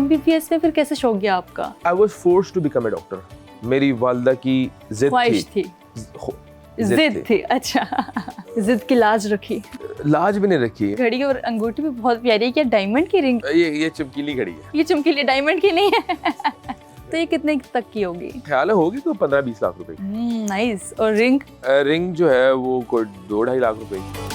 MBBS में फिर कैसे शौक गया आपका? I was forced to become a doctor. मेरी वालदा की ख्वाहिश थी। जिद थी, अच्छा। जिद की लाज रखी। लाज भी नहीं रखी। घड़ी और अंगूठी भी बहुत प्यारी है। क्या डायमंड की रिंग? ये चमकीली घड़ी है। ये चमकीली डायमंड की नहीं है। तो ये कितने तक की होगी? ख्याल है होगी कोई 15-20 लाख रुपए की। नाइस। और रिंग? रिंग जो है वो कोई 2-2.5 लाख रुपए की।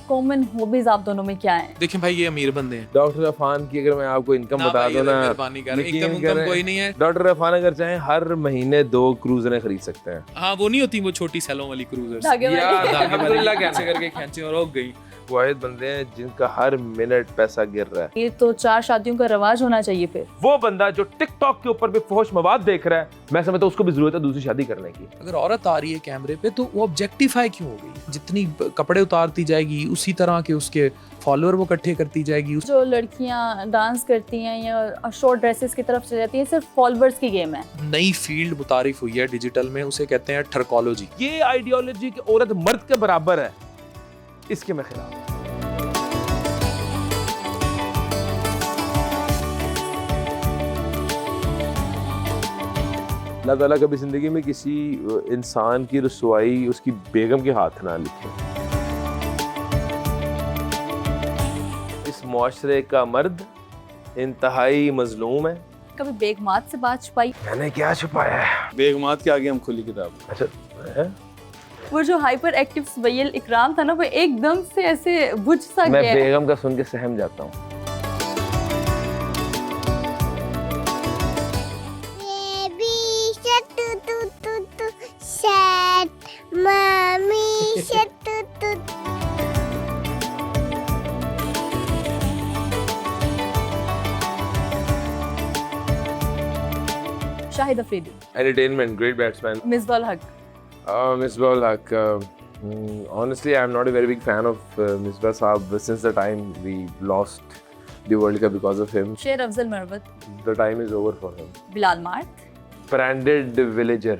कॉमन हॉबीज आप दोनों में क्या है? देखिए भाई, ये अमीर बंदे हैं। डॉक्टर इरफान की अगर मैं आपको इनकम बता दूं ना, इनकम कोई नहीं है। डॉक्टर इरफान अगर चाहे हर महीने 2 क्रूजरें खरीद सकते हैं। हाँ, वो नहीं होती वो छोटी सैलों वाली क्रूजर्स, धागे वाली। अल्हम्दुलिल्लाह कैसे करके खींची और रुक गई। वाहिद बंदे हैं जिनका हर मिनट पैसा गिर रहा है। ये तो 4 शादियों का रवाज होना चाहिए फिर। वो बंदा जो टिकटॉक के ऊपर भी फौश मवाद देख रहा है, मैं समझता हूँ उसको भी जरूरत है दूसरी शादी करने की। अगर औरत आ रही है कैमरे पे तो वो ऑब्जेक्टिफाई क्यों हो गई? जितनी कपड़े उतारती जाएगी उसी तरह के उसके फॉलोअर वो इकट्ठे करती जाएगी। जो लड़कियां डांस करती हैं या शॉर्ट ड्रेसेस की तरफ चली जाती हैं, सिर्फ फॉलोअर्स की गेम है। नई फील्ड मुतारिफ हुई है डिजिटल में, उसे कहते हैं ठरकोलॉजी। ये आइडियोलॉजी कि औरत मर्द के बराबर है, इसके मैं खिलाफ। अल्लाह ताला कभी जिंदगी में किसी इंसान की रुसवाई उसकी बेगम के हाथ ना लिखे। इस मुआशरे का मर्द इंतहाई मजलूम है। कभी बेगमात से बात छुपाई? मैंने क्या छुपाया है? बेगमात के आगे हम खुली किताब। अच्छा है? वो जो हाइपर एक्टिव सवैयल इकराम था ना, वो एकदम से ऐसे बुझ सा मैं गया। बेगम का सुन के सहम जाता हूँ। Shahid Afridi. Entertainment, great batsman. Misbah हक। Misbah Haq. Honestly, I'm not a very big fan of Misbah Saab since the time we lost the World Cup because of him. शेर Afzal Marwat. The time is over for him. Bilal mart. Branded villager.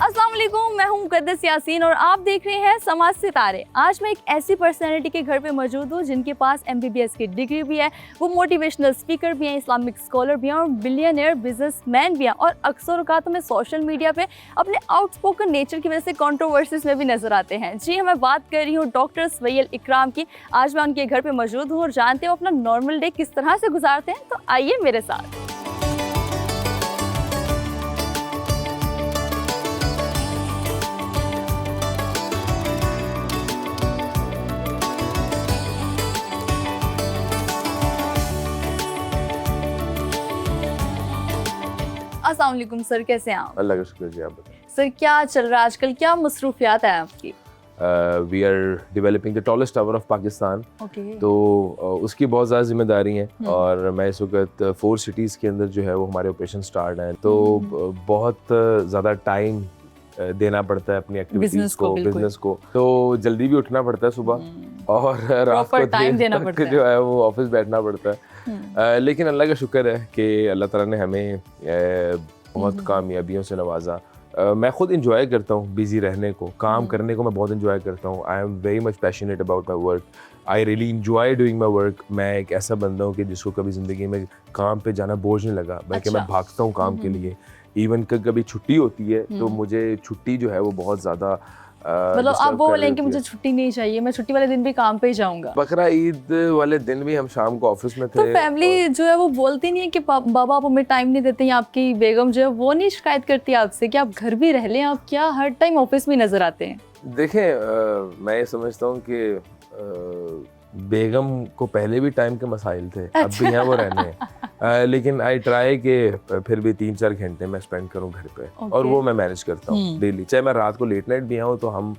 अस्सलाम वालेकुम, मैं हूं मुकद्दस यासीन और आप देख रहे हैं समाज सितारे। आज मैं एक ऐसी पर्सनैलिटी के घर पे मौजूद हूं जिनके पास MBBS की डिग्री भी है, वो मोटिवेशनल स्पीकर भी हैं, इस्लामिक स्कॉलर भी हैं और बिलियनियर बिजनेसमैन भी हैं और अक्सर औक़ात में सोशल मीडिया पे अपने आउटस्पोकन नेचर की वजह से कंट्रोवर्सीज में भी नजर आते हैं। जी, मैं बात कर रही हूँ डॉक्टर सवैयल इकराम की। आज मैं उनके घर पर मौजूद हूँ और जानते हैं वो अपना नॉर्मल डे किस तरह से गुजारते हैं। तो आइए मेरे साथ। अस्सलाम वालेकुम सर, कैसे हैं आप? अल्लाह का शुक्र जी, आप बताएं। सर, क्या चल रहा है आजकल? क्या मसरूफियात है आपकी? We are developing the tallest tower of Pakistan. तो उसकी बहुत ज़्यादा जिम्मेदारी हैं और मैं इस वक्त 4 सिटीज़ के अंदर जो है वो हमारे ऑपरेशन स्टार्ट हैं। तो बहुत ज़्यादा टाइम देना पड़ता है अपनी एक्टिविटीज़ को, बिजनेस को। तो जल्दी भी उठना पड़ता है सुबह और रात को टाइम देना पड़ता है, जो है वो ऑफिस बैठना पड़ता है। लेकिन अल्लाह का शुक्र है कि अल्लाह ताला ने हमें बहुत कामयाबियों से नवाजा। मैं खुद इंजॉय करता हूँ बिजी रहने को, काम करने को मैं बहुत इंजॉय करता हूँ। I am very much passionate about my work. I really enjoy doing my work. मैं एक ऐसा बंदा हूँ कि जिसको कभी ज़िंदगी में काम पे जाना बोझ नहीं लगा, बल्कि मैं भागता हूँ काम के लिए। इवन कभी छुट्टी होती है तो मुझे छुट्टी जो है वो बहुत ज़्यादा मतलब आप वो बोलें कि मुझे छुट्टी नहीं चाहिए, मैं छुट्टी वाले दिन भी काम पे ही जाऊंगा। बकरा ईद वाले दिन भी हम शाम को ऑफिस में थे। तो फैमिली जो है वो बोलती नहीं है कि बाबा आप हमें टाइम नहीं देते, या आपकी बेगम जो है वो नहीं शिकायत करती आपसे कि आप घर भी रह लें, आप क्या हर टाइम ऑफिस में नजर आते हैं? देखें, मैं ये समझता हूँ कि बेगम को पहले भी टाइम के मसाइल थे, अब भी यहाँ वो रहने हैं। लेकिन आई ट्राई कि फिर भी 3-4 घंटे मैं स्पेंड करूँ घर पे, और वो मैं मैनेज करता हूँ डेली। चाहे मैं रात को लेट नाइट भी आऊँ तो हम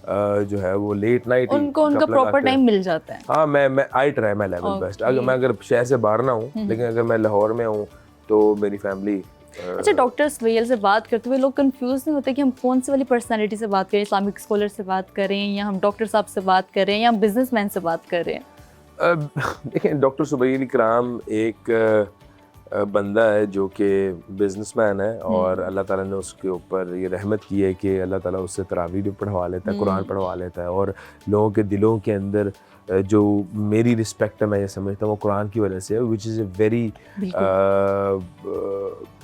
जो है वो लेट नाइट उनको उनका प्रॉपर टाइम मिल जाता है। हाँ, मैं I try my level best. अगर शहर से बाहर ना हूँ, लेकिन अगर मैं लाहौर में हूँ तो मेरी फैमिली। अच्छा, डॉक्टर सुहैल से बात करते हुए लोग कंफ्यूज नहीं होते कि हम कौन सी वाली पर्सनालिटी से बात करें, इस्लामिक स्कॉलर से बात करें, या हम डॉक्टर साहब से बात करें, या बिजनेसमैन से बात करें? देखें, डॉक्टर सुहैल इकराम एक बंदा है जो कि बिजनेसमैन है, और अल्लाह ताला ने उसके ऊपर ये रहमत की है कि अल्लाह ताला उससे तरावी भी पढ़वा लेता है, कुरान पढ़वा लेता है, और लोगों के दिलों के अंदर जो मेरी रिस्पेक्ट है, मैं ये समझता हूँ वो कुरान की वजह से है, which is a very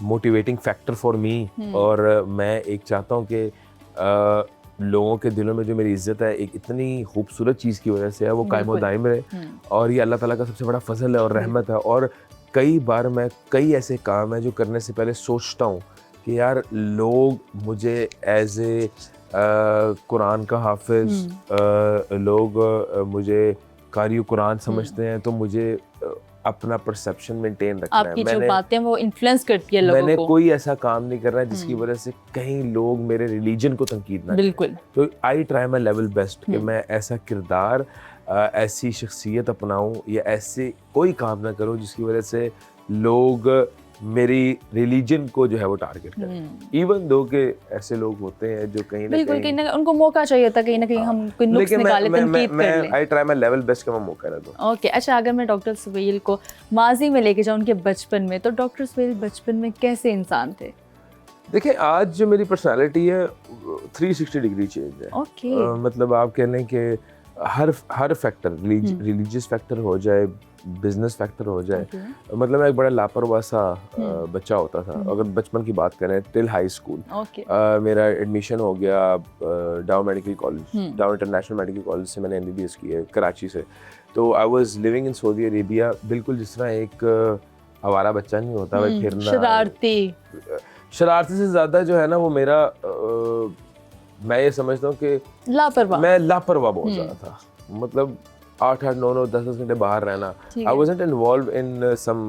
motivating factor for me. और मैं एक चाहता हूँ कि लोगों के दिलों में जो मेरी इज्जत है एक इतनी खूबसूरत चीज़ की वजह से है, वो कायम व दायम रहे, और ये अल्लाह ताला का सबसे बड़ा फजल है और रहमत है। और कई बार मैं कई ऐसे काम है जो करने से पहले सोचता हूँ कि यार लोग मुझे एज ए कुरान का हाफिज, लोग मुझे कारी कुरान समझते हैं, तो मुझे अपना परसेप्शन मेंटेन रखना है। आपकी जो बातें वो इन्फ्लुएंस करती है लोगों को। मैंने कोई ऐसा काम नहीं करना है जिसकी वजह से कहीं लोग मेरे रिलीजन को तंकीद ना करें। बिल्कुल। तो I try my level best कि मैं ऐसा किरदार, ऐसी शख्सियत अपनाऊं, या ऐसे कोई काम ना करूं जिसकी वजह से लोग मेरी रिलीजन को जो है वो टारगेट करें। इवन दो के ऐसे लोग होते हैं जो कहीं ना कहीं ना उनको मौका चाहिए था, कहीं ना कहीं हम कोई नुक्स निकाले, तनकीद कर लें। I try my level best का मैं मौका ना दूं। ओके, अच्छा, अगर मैं डॉक्टर सुहैल को माजी में लेके जाऊं, उनके बचपन में, तो डॉक्टर सुहैल बचपन में कैसे इंसान थे? देखिए, आज जो मेरी पर्सनालिटी है 360 डिग्री चेंज है। ओके। मतलब आप कह लें कि हर फैक्टर, रिलीजियस फैक्टर हो जाए, बिजनेस फैक्टर हो जाए, मतलब मैं एक बड़ा लापरवाह सा बच्चा होता था। अगर बचपन की बात करें टिल हाई स्कूल, मेरा एडमिशन हो गया डाउ मेडिकल कॉलेज, डाउ इंटरनेशनल मेडिकल कॉलेज से मैंने MBBS की है, कराची से। तो I was living in Saudi Arabia, बिल्कुल जिस तरह एक आवारा बच्चा नहीं होता भाई, फिरना शरारती से ज़्यादा जो है ना वो मेरा मैं ये समझता हूँ कि मैं लापरवाह बहुत ज़्यादा था। मतलब 8-8, 9-9, 10-10 घंटे बाहर रहना। I wasn't involved in some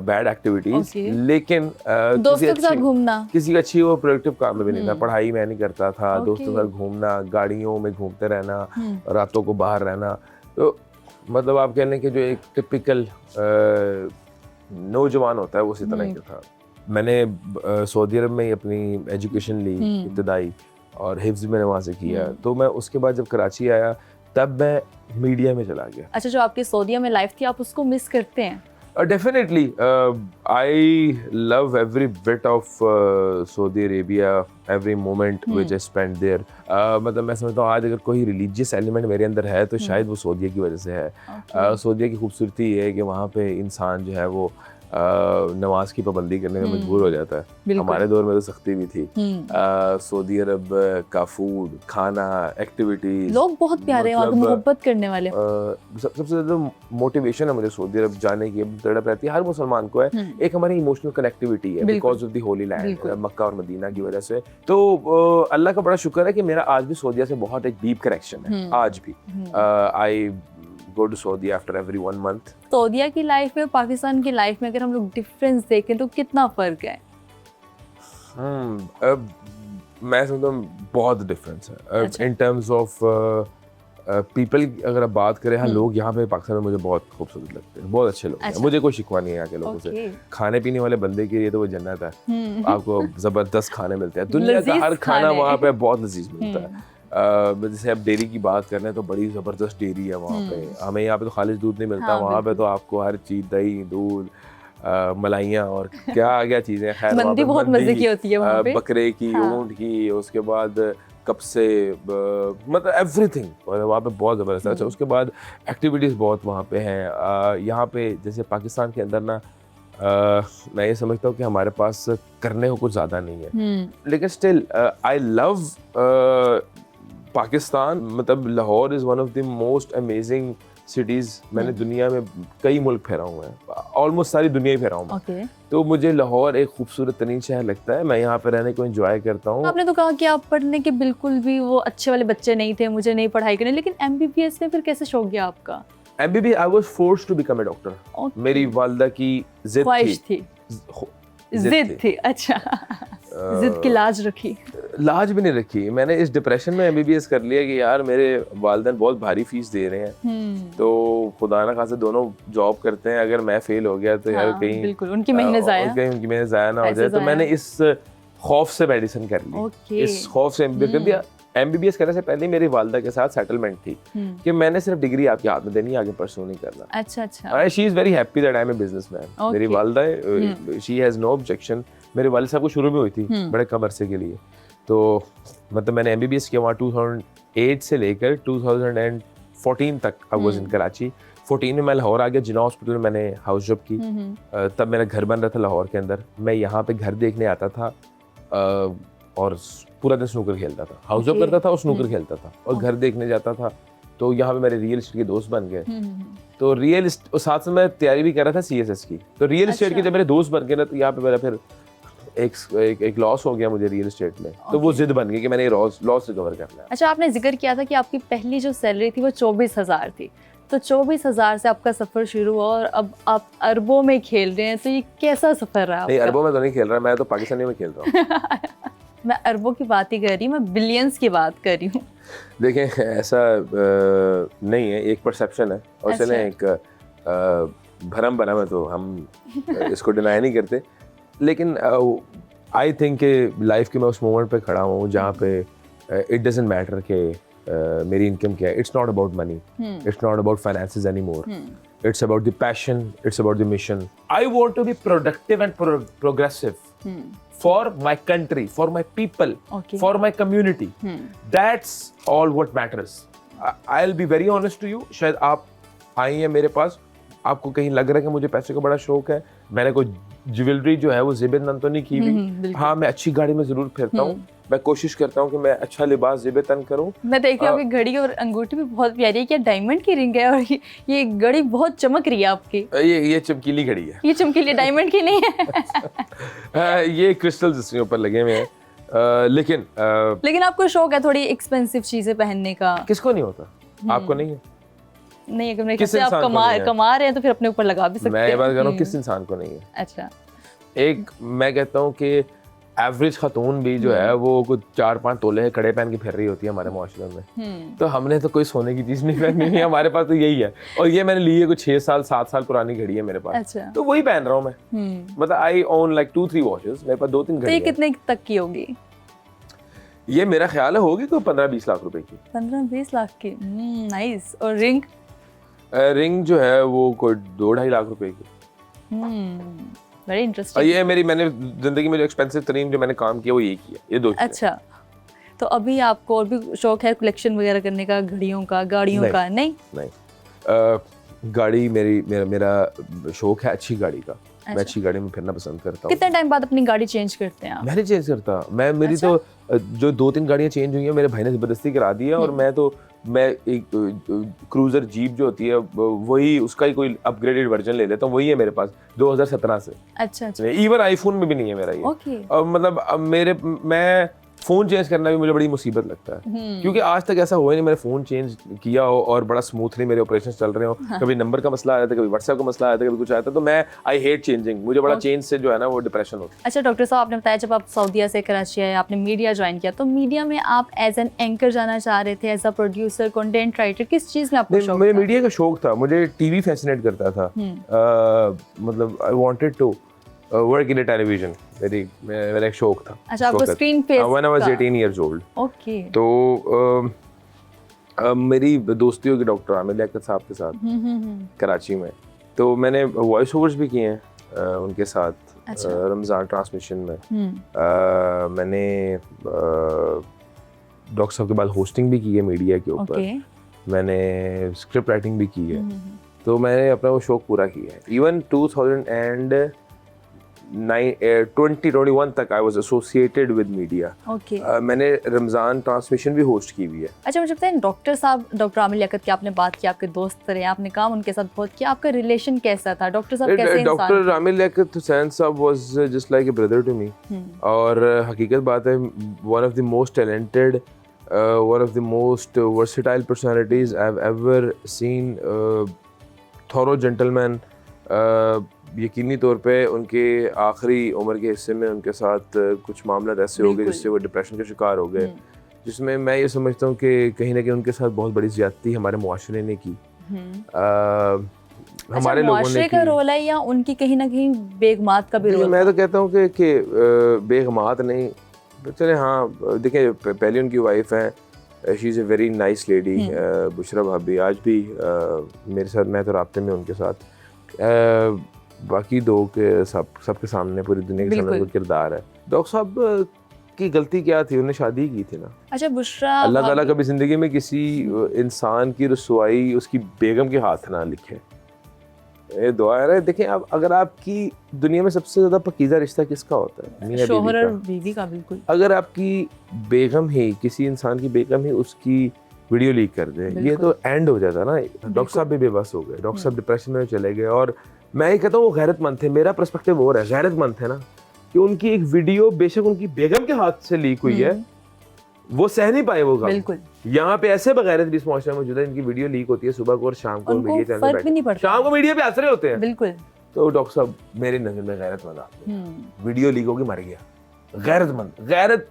bad activities, लेकिन दोस्तों के साथ घूमना, किसी अच्छी वो प्रोडक्टिव काम में भी नहीं था। पढ़ाई मैं नहीं करता था, दोस्तों के साथ घूमना, गाड़ियों में घूमते रहना, रातों को बाहर रहना। तो मतलब आप कह लें कि जो एक टिपिकल नौजवान होता है वो उसी तरह का था। मैंने सऊदी अरब में ही अपनी एजुकेशन ली, इब्तदाई, और हिफ्ज़ मैंने वहाँ से किया। तो मैं उसके बाद जब कराची आया तब मैं मीडिया में चला गया। अच्छा, जो आपकी सऊदीया में लाइफ थी, आप उसको मिस करते हैं? Definitely, I love every bit of Saudi Arabia, every moment which I spent there. मतलब मैं समझता हूँ आज अगर कोई रिलीजियस एलिमेंट मेरे अंदर है तो शायद वो सऊदीया की वजह से है। सऊदीया की खूबसूरती ये है कि वहाँ पे इंसान जो है वो नमाज की पाबंदी करने में मजबूर हो जाता है। हमारे दौर में तो सख्ती भी थी। सऊदी अरब का फूड, खाना, एक्टिविटीज, लोग बहुत प्यारे हैं, वहाँ मोहब्बत करने वाले। सबसे ज़्यादा मोटिवेशन है मुझे सऊदी अरब जाने की, तड़प रहती है हर मुसलमान को है। एक हमारी इमोशनल कनेक्टिविटी है because of the holy land, Mecca और मदीना की वजह से। तो अल्लाह का बड़ा शुक्र है कि मेरा आज भी सऊदीया से बहुत एक डीप कनेक्शन है। आज भी आई go to Saudi after every 1 month. सऊदीया की लाइफ में पाकिस्तान की लाइफ में अगर हम लोग डिफरेंस देखें तो कितना फर्क है? मैं समझता हूँ बहुत डिफरेंस है इन टर्म्स ऑफ पीपल। अगर आप बात करें, हाँ, लोग यहाँ पे पाकिस्तान में मुझे बहुत खूबसूरत लगते हैं, बहुत अच्छे लोग हैं। मुझे कोई शिकवा नहीं है यहाँ के लोगों से। खाने पीने वाले बंदे के लिए तो वो जन्नत है। आपको जबरदस्त खाने मिलते हैं, दुनिया का हर खाना वहाँ पे बहुत लजीज मिलता है। जैसे आप डेयरी की बात कर रहे हैं तो बड़ी ज़बरदस्त डेयरी है वहाँ पे। हमें यहाँ पे तो खालिश दूध नहीं मिलता, वहाँ पे तो आपको हर चीज़, दही, दूध, मलाइयाँ और क्या चीज़ें, खैर मंदी बहुत मज़े की होती है वहाँ पे, बकरे की, ऊँट की, उसके बाद कब्से, मतलब एवरीथिंग वहाँ पे बहुत ज़बरदस्त है। अच्छा, उसके बाद एक्टिविटीज़ बहुत वहाँ पे हैं। यहाँ पे जैसे पाकिस्तान के अंदर ना मैं ये समझता हूँ कि हमारे पास करने को कुछ ज़्यादा नहीं है, लेकिन स्टिल आई लव पाकिस्तान। मतलब Lahore is one of the most amazing cities. मैंने दुनिया में कई मुल्क फेरा हुआ है, ऑलमोस्ट सारी दुनिया ही फेरा हूँ मैं। तो मुझे लाहौर एक खूबसूरत तरीन शहर लगता है, मैं यहाँ पे रहने को एंजॉय करता हूँ। आपने तो कहा कि आप पढ़ने के बिल्कुल भी वो अच्छे वाले बच्चे नहीं थे, मुझे नहीं पढ़ाई करनी, लेकिन MBBS में फिर कैसे शौक गया आपका? MBBS I was forced to become a doctor. मेरी वालिदा की ख्वाहिश थी, जिद थी। अच्छा, जिद की लाज रखी? लाज भी नहीं रखी, मैंने इस डिप्रेशन में MBBS कर लिया कि यार मेरे वालिदैन बहुत भारी फीस दे रहे हैं, तो खुदा ना खासा दोनों जॉब करते हैं, अगर मैं फेल हो गया तो यार कहीं बिल्कुल उनकी मेहनत ज़ाया ना हो जाए। तो मैंने इस खौफ से मेडिसिन कर ली, इस खौफ से MBBS कर दिया। MBBS करने से पहले मेरी वालिदा के साथ सेटलमेंट थी कि मैंने सिर्फ डिग्री आपके हाथ में देनी है, आगे परस्यू नहीं करना। अच्छा। She is very happy that I am a businessman. मेरी वालिदा, शी हैज नो ऑब्जेक्शन। मेरे वालिद साहब को शुरू में हुई थी बड़े कम अरसे के लिए, तो मतलब मैंने MBBS किया वहाँ 2008 से लेकर 2014 तक। I was in Karachi. 14 में मैं लाहौर आ गया, जिना हॉस्पिटल में मैंने हाउस जॉब की। तब मेरा घर बन रहा था लाहौर के अंदर। मैं यहाँ पे घर देखने आता था और पूरा दिन स्नूकर खेलता था, हाउस जॉब करता था और स्नूकर खेलता था और घर देखने जाता था। तो यहाँ पे मेरे रियल एस्टेट के दोस्त बन गए। तो रियल साथ में मैं तैयारी भी कर रहा था CSS की। तो रियल एस्टेट के जब मेरे दोस्त बन गए ना, तो यहाँ पे मेरा फिर एक लॉस हो गया मुझे रियल एस्टेट में। तो वो जिद बन गई कि मैंने लॉस रिकवर करना है। अच्छा, आपने जिक्र किया था कि आपकी पहली जो सैलरी थी वो 24,000 थी, तो 24,000 से आपका सफर शुरू हुआ और अब आप अरबों में खेल रहे हैं, तो ये कैसा सफर रहा? नहीं, अरबों में तो नहीं खेल रहा, मैं तो पाकिस्तानी में खेल रहा हूँ। मैं अरबों की बात ही कर रही हूँ, मैं बिलियंस की बात कर रही हूँ। देखें, ऐसा नहीं है, एक परसेप्शन है और चलें एक भरम भरम है, तो हम इसको डिनाई नहीं करते। लेकिन आई थिंक कि लाइफ के मैं उस मोमेंट पे खड़ा हूँ जहाँ पे इट डजंट मैटर कि मेरी इनकम क्या है। It's not about money, it's not about finances anymore, it's about the passion, it's about the mission. I want to be productive and progressive for my country, for my people, for my community. That's all what matters. I'll be very honest to you. शायद आप आई हैं मेरे पास, आपको कहीं लग रहा है कि मुझे पैसे का बड़ा शौक है। मैंने कोई ज्वेलरी जो है वो ज़ेब-ए-तन तो नहीं की हुई। हाँ, मैं अच्छी गाड़ी में जरूर फिरता हूँ। मैं कोशिश करता हूँ कि मैं अच्छा लिबास ज़ेब-ए-तन करूँ। मैं देख रही हूँ आपकी घड़ी और अंगूठी भी बहुत प्यारी है, क्या डायमंड की रिंग है? और ये घड़ी बहुत चमक रही है आपकी। ये चमकीली घड़ी है। ये चमकीली, डायमंड की नहीं है। ये क्रिस्टल्स इसके ऊपर लगे हुए हैं। लेकिन आपको शौक है थोड़ी एक्सपेंसिव चीजें पहनने का? किसको नहीं होता? आपको नहीं है? नहीं, अगर मेरे ख्याल से आप कमा रहे हैं तो फिर अपने ऊपर लगा भी सकते हैं। मैं ये बात कर रहा हूँ, किस इंसान को नहीं है? अच्छा, एक मैं कहता हूँ कि एवरेज खातून भी जो है वो कुछ 4-5 तोले कड़े पहन के फिर रही होती है हमारे माशरे में। तो हमने तो कोई सोने की चीज नहीं पहनी है, हमारे पास तो यही है। और ये मैंने ली है कुछ 6 साल 7 साल पुरानी घड़ी है मेरे पास। अच्छा। तो वही पहन रहा हूँ मैं। मतलब आई ओन लाइक 2-3 वॉचेस, मेरे पास 2-3 घड़ी। तो ये कितने तक की होगी? ये मेरा ख्याल है होगी कोई 15-20 लाख रुपए की। 15-20 लाख की? नाइस। और रिंग? रिंग जो है वो कोई 2-2.5 लाख रुपए की। Very interesting. ये मैंने जिंदगी में जो एक्सपेंसिव तरीन जो मैंने काम किया वो यही किया, ये 2 चीजें। अच्छा, तो अभी आपको और भी शौक है कलेक्शन वगैरह करने का, घड़ियों का, गाड़ियों का? नहीं, गाड़ी मेरा शौक है अच्छी गाड़ी का। मैं अच्छी गाड़ी में फिरना पसंद करता हूँ। कितने टाइम बाद अपनी गाड़ी चेंज करते हैं आप? मैं नहीं चेंज करता। मेरी तो जो 2-3 गाड़ियाँ चेंज हुई हैं मेरे भाई ने जबरदस्ती करा दी है। और मैं एक क्रूजर जीप जो होती है वही, उसका ही कोई अपग्रेडेड वर्जन ले लेता हूँ, वही है मेरे पास 2017 से। अच्छा। इवन आईफोन में भी नहीं है मेरा ये। मतलब मैं फोन चेंज करना भी मुझे बड़ी मुसीबत लगता है, क्योंकि आज तक ऐसा हुआ नहीं मैंने फोन चेंज किया हो और बड़ा स्मूथली मेरे ऑपरेशंस चल रहे हो। कभी नंबर का मसला आया था, कभी व्हाट्सएप का मसला आया था, कभी कुछ आया था। तो मैं आई हेट चेंजिंग, मुझे बड़ा चेंज से जो है ना वो डिप्रेशन होता है। अच्छा डॉक्टर साहब, आपने बताया जब आप सऊदीया से कराची आए, आपने मीडिया ज्वाइन किया, तो मीडिया में आप एज एन एंकर जाना चाह रहे थे, as a producer, content writer, किस चीज़ में आपको शौक था? मुझे मीडिया का शौक था, मुझे टीवी फैसिनेट करता था। मतलब I wanted to work in television, मेरा एक शौक था। अच्छा, आपको स्क्रीन पे when I was 18 years old. Okay. तो मेरी दोस्ती होगी डॉक्टर आमिर लियाकत साहब के साथ कराची में, तो मैंने वॉइस ओवर्स भी किए हैं उनके साथ। रमज़ान ट्रांसमिशन में मैंने डॉक्टर साहब के बाद होस्टिंग भी की है मीडिया के ऊपर। मैंने स्क्रिप्ट राइटिंग भी की है। तो मैंने अपना वो शौक पूरा किया है। इवन 2021 तक I was associated with media. Okay. मैंने रमज़ान ट्रांसमिशन भी होस्ट की हुई है। अच्छा, मुझे बताएं, डॉक्टर साहब, डॉक्टर आमिर लियाकत की आपने बात की, आपके दोस्त रहे, आपने काम उनके साथ बहुत किया, आपका रिलेशन कैसा था? डॉक्टर साहब कैसे इंसान doctor Aamir Liaquat Hussain sahab was just like a brother to me. और हकीकत बात है, one of the most talented, one of the most versatile personalities I've ever seen, thorough gentleman। यकीनी तौर पे उनके आखिरी उम्र के हिस्से में उनके साथ कुछ मामला ऐसे हो गए जिससे वो डिप्रेशन का शिकार हो गए, जिसमें मैं ये समझता हूँ कि कहीं ना कहीं उनके साथ बहुत बड़ी ज़्यादती हमारे मुआशरे ने की, हमारे लोगों ने का रोल है, या उनकी कहीं ना कहीं बेगमात का भी रोल? मैं तो कहता हूँ कि बेगमात नहीं, चले हाँ देखिए, पहले उनकी वाइफ है, she is a very nice lady, Bushra भाभी, आज भी मेरे साथ, मैं तो राब्ते में उनके साथ, बाकी दो के सबके सामने, पूरी दुनिया के सामने उनका किरदार है। डॉक्टर साहब की गलती क्या थी? उन्होंने शादी की थी ना। अच्छा, बुशरा, अल्लाह ताला कभी ज़िंदगी में किसी इंसान की रसवाई उसकी बेगम के हाथ ना लिखे, ये दुआ है। देखें, अब अगर आपकी दुनिया में सबसे ज़्यादा पकीज़ा रिश्ता किसका होता है? मियां शोहर और बीवी बीवी का। बिल्कुल। अगर आपकी बेगम ही, किसी इंसान की बेगम ही उसकी वीडियो लीक कर दे, ये तो एंड हो जाता ना। डॉक्टर साहब भी बेबस हो गए, डॉक्टर साहब डिप्रेशन में चले गए। और मैं ये कहता हूँ वो गैरतमंद थे, मेरा पर्सपेक्टिव और है, गैरतमंद थे ना, कि उनकी एक वीडियो बेशक उनकी बेगम के हाथ से लीक हुई है, वो सह नहीं पाए वो गम। बिल्कुल। यहाँ पे ऐसे बगैरत भी इस मुआशरे में मौजूद है, इनकी वीडियो लीक होती है सुबह को और शाम को मीडिया चैनल पे बैठे, शाम को मीडिया पे हंस रहे होते हैं। बिल्कुल। तो डॉक्टर साहब मेरी नजर में गैरतमंद आदमी, वीडियो लीक होगी मर गया, गैरतमंद, गैरत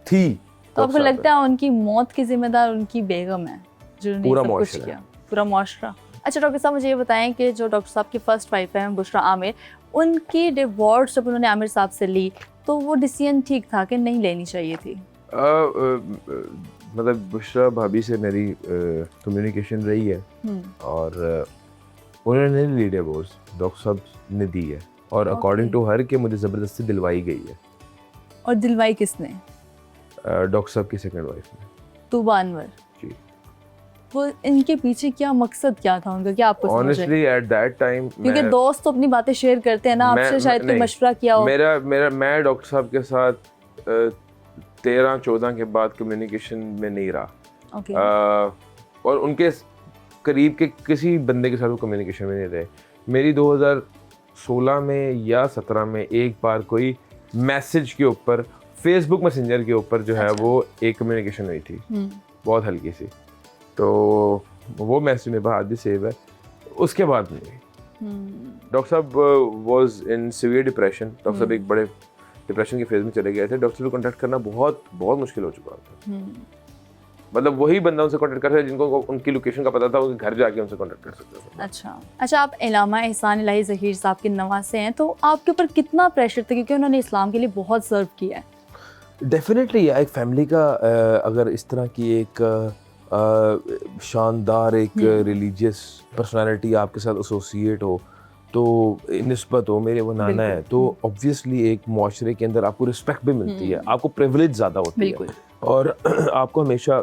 थी। तो आपको लगता है उनकी मौत की जिम्मेदार उनकी बेगम है, जो पूरा सब कुछ किया, पूरा मुआशरा? अच्छा डॉक्टर साहब, मुझे ये बताएं कि जो डॉक्टर साहब की फर्स्ट वाइफ है बुशरा आमिर, उनकी डिवोर्स जब उन्होंने आमिर साहब से ली, तो वो डिसीजन ठीक था कि नहीं लेनी चाहिए थी? मतलब बुशरा भाभी से मेरी कम्युनिकेशन रही है, और उन्होंने नहीं ली डिवोर्स, डॉक्टर साहब ने दी है, और अकॉर्डिंग टू हर के मुझे ज़बरदस्ती दिलवाई गई है। और दिलवाई किसने? डॉक्टर साहब की सेकंड वाइफ ने, तूबा अनवर जी। वो इनके पीछे क्या मकसद क्या था उनका, क्या आपको समझ है? ऑनेस्टली एट दैट टाइम, क्योंकि दोस्त तो अपनी बातें शेयर करते हैं ना, आपसे शायद कोई मशवरा किया हो। मैं डॉक्टर साहब के साथ 13-14 के बाद कम्युनिकेशन में नहीं रहा, और उनके करीब के किसी बंदे के साथ वो कम्युनिकेशन में नहीं रहे। मेरी 2016 में या 17 में एक बार कोई मैसेज के ऊपर, फेसबुक मैसेंजर के ऊपर जो है वो एक कम्युनिकेशन हुई थी, बहुत हल्की सी, तो वो मैसेज मेरे पास आज भी सेव है, उसके बाद नहीं। डॉक्टर साहब was in severe depression, doctor साहब एक बड़े डिप्रेशन के फेज में चले गए थे, डॉक्टर से कांटेक्ट करना बहुत बहुत मुश्किल हो चुका था। मतलब वही बंदा उनसे कांटेक्ट कर सकता है जिनको उनकी लोकेशन का पता था, उनके घर जाके उनसे कांटेक्ट कर सकते थे। अच्छा, आप इलामा एहसान इलाही ज़हीर साहब के नवासे हैं, तो आपके ऊपर कितना प्रेशर था, क्योंकि उन्होंने इस्लाम के लिए बहुत सर्व किया है? डेफिनेटली एक फैमिली का अगर इस तरह की एक शानदार एक रिलीजियस पर्सनालिटी आपके साथ एसोसिएट हो, तो निस्बत हो, मेरे वो नाना है, तो ऑब्वियसली एक मुआशरे के अंदर आपको रिस्पेक्ट भी मिलती है, आपको प्रिविलेज ज़्यादा होती है, और आपको हमेशा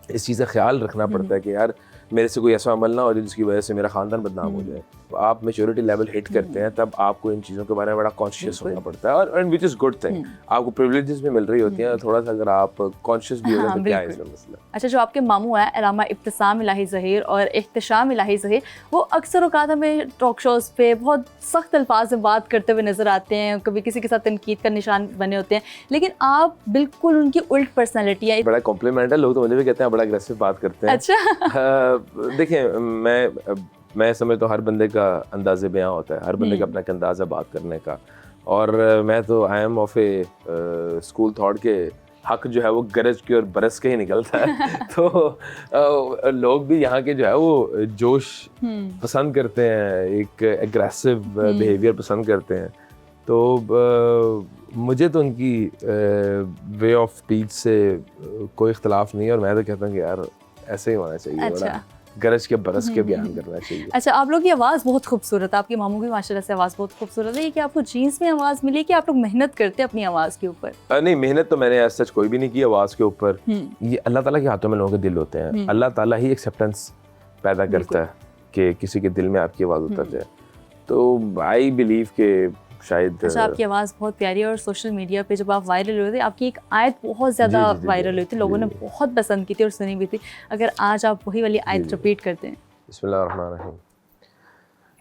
इस चीज़ का ख्याल रखना पड़ता है कि यार मेरे से कोई ऐसा अमल ना हो जिसकी वजह से मेरा ख़ानदान बदनाम हो जाए। आप मैच्योरिटी लेवल हिट करते हैं तब आपको इन चीज़ों के बारे में बड़ा कॉन्शियस होना पड़ता है, और विच इज़ गुड थिंग, आपको प्रिविलेजेस भी मिल रही होती हैं, थोड़ा सा अगर आप कॉन्शियस भी हो जाए तो क्या है इसका मसला। अच्छा, जो आपके मामू हैं इलामा इब्तिसाम इलाही ज़हीर और इख्तिशाम इलाही ज़हीर, वो अक्सर औक़ात हमें टॉक शोज़ पे बहुत सख्त अल्फाज में बात करते हुए नज़र आते हैं, कभी किसी के साथ तनकीद का निशान बने होते हैं, लेकिन आप बिल्कुल उनकी उल्ट पर्सनैलिटी है। बड़ा कॉम्प्लीमेंट है, लोग तो मुझे भी कहते हैं बड़ा अग्रेसिव बात करते हैं। अच्छा। देखिए, मैं समझता हूँ हर बंदे का अंदाज़े बयां होता है, हर बंदे का अपना एक अंदाज़ है बात करने का, और मैं तो I am of A school thought के हक जो है वो गरज के और बरस के ही निकलता है। तो लोग भी यहाँ के जो है वो जोश पसंद करते हैं, एक एग्रेसिव बिहेवियर पसंद करते हैं, तो मुझे तो उनकी वे ऑफ स्पीच से कोई इख्तलाफ नहीं है, और मैं तो कहता हूँ कि यार ऐसे ही होना चाहिए। अच्छा। गरज के बरस के बयान करना चाहिए। अच्छा, आप लोग की आवाज़ बहुत खूबसूरत है, आपके मामू की माशाल्लाह से आवाज़ बहुत खूबसूरत है, ये कि आपको जीन्स में आवाज़ मिली कि आप लोग मेहनत करते हैं अपनी आवाज़ के ऊपर? नहीं, मेहनत तो मैंने सच कोई भी नहीं की आवाज़ के ऊपर, ये अल्लाह ताला के हाथों में लोगों के दिल होते हैं, अल्लाह ताला ही एक्सेप्टेंस पैदा करता है कि किसी के दिल में आपकी आवाज़ उतर जाए। तो आई बिलीव के शायद अच्छा, आपकी आवाज़ बहुत प्यारी है और सोशल मीडिया पे जब आप वायरल हुए थे आपकी एक आयत बहुत ज़्यादा जी, जी, जी, वायरल हुई थी, लोगों ने जी। बहुत पसंद की थी और सुनी भी थी। अगर आज आप वही वाली आयत जी। रिपीट करते हैं। बिस्मिल्लाहिर्रहमानिर्रहीम।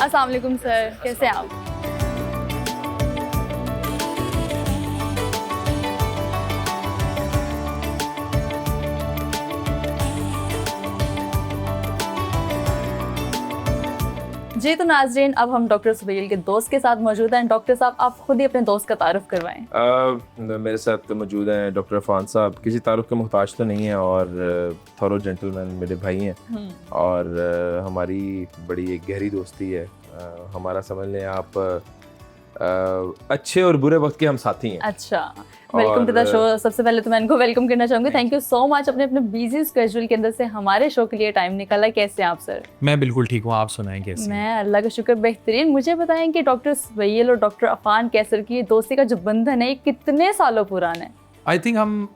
अस्सलाम वालेकुम सर, कैसे हैं आप? जी तो नाजरीन, अब हम डॉक्टर सुबैल के दोस्त के साथ मौजूद हैं। डॉक्टर साहब, आप खुद ही अपने दोस्त का तारुफ करवाएं। मेरे साथ मौजूद हैं डॉक्टर अफान साहब। किसी तारुफ के मोहताज तो नहीं है और थोरो जेंटलमैन मेरे भाई हैं और हमारी बड़ी एक गहरी दोस्ती है। हमारा समझ लें आप अच्छे और बुरे वक्त के हम साथी हैं। अच्छा, वेलकम टू द शो। सबसे पहले तो मैं इनको वेलकम करना चाहूँगी। थैंक यू सो मच, अपने अपने बिजी स्केड्यूल के अंदर से हमारे शो के लिए टाइम निकाला। कैसे हैं आप सर? मैं बिल्कुल ठीक हूँ, आप सुनाएं कैसे? मैं अल्लाह का शुक्र बेहतरीन। मुझे बताएं कि डॉक्टर सुबैल और डॉक्टर अफान कैसर की दोस्ती का जो बंधन है ये कितने सालों पुराना है? आई थिंक हम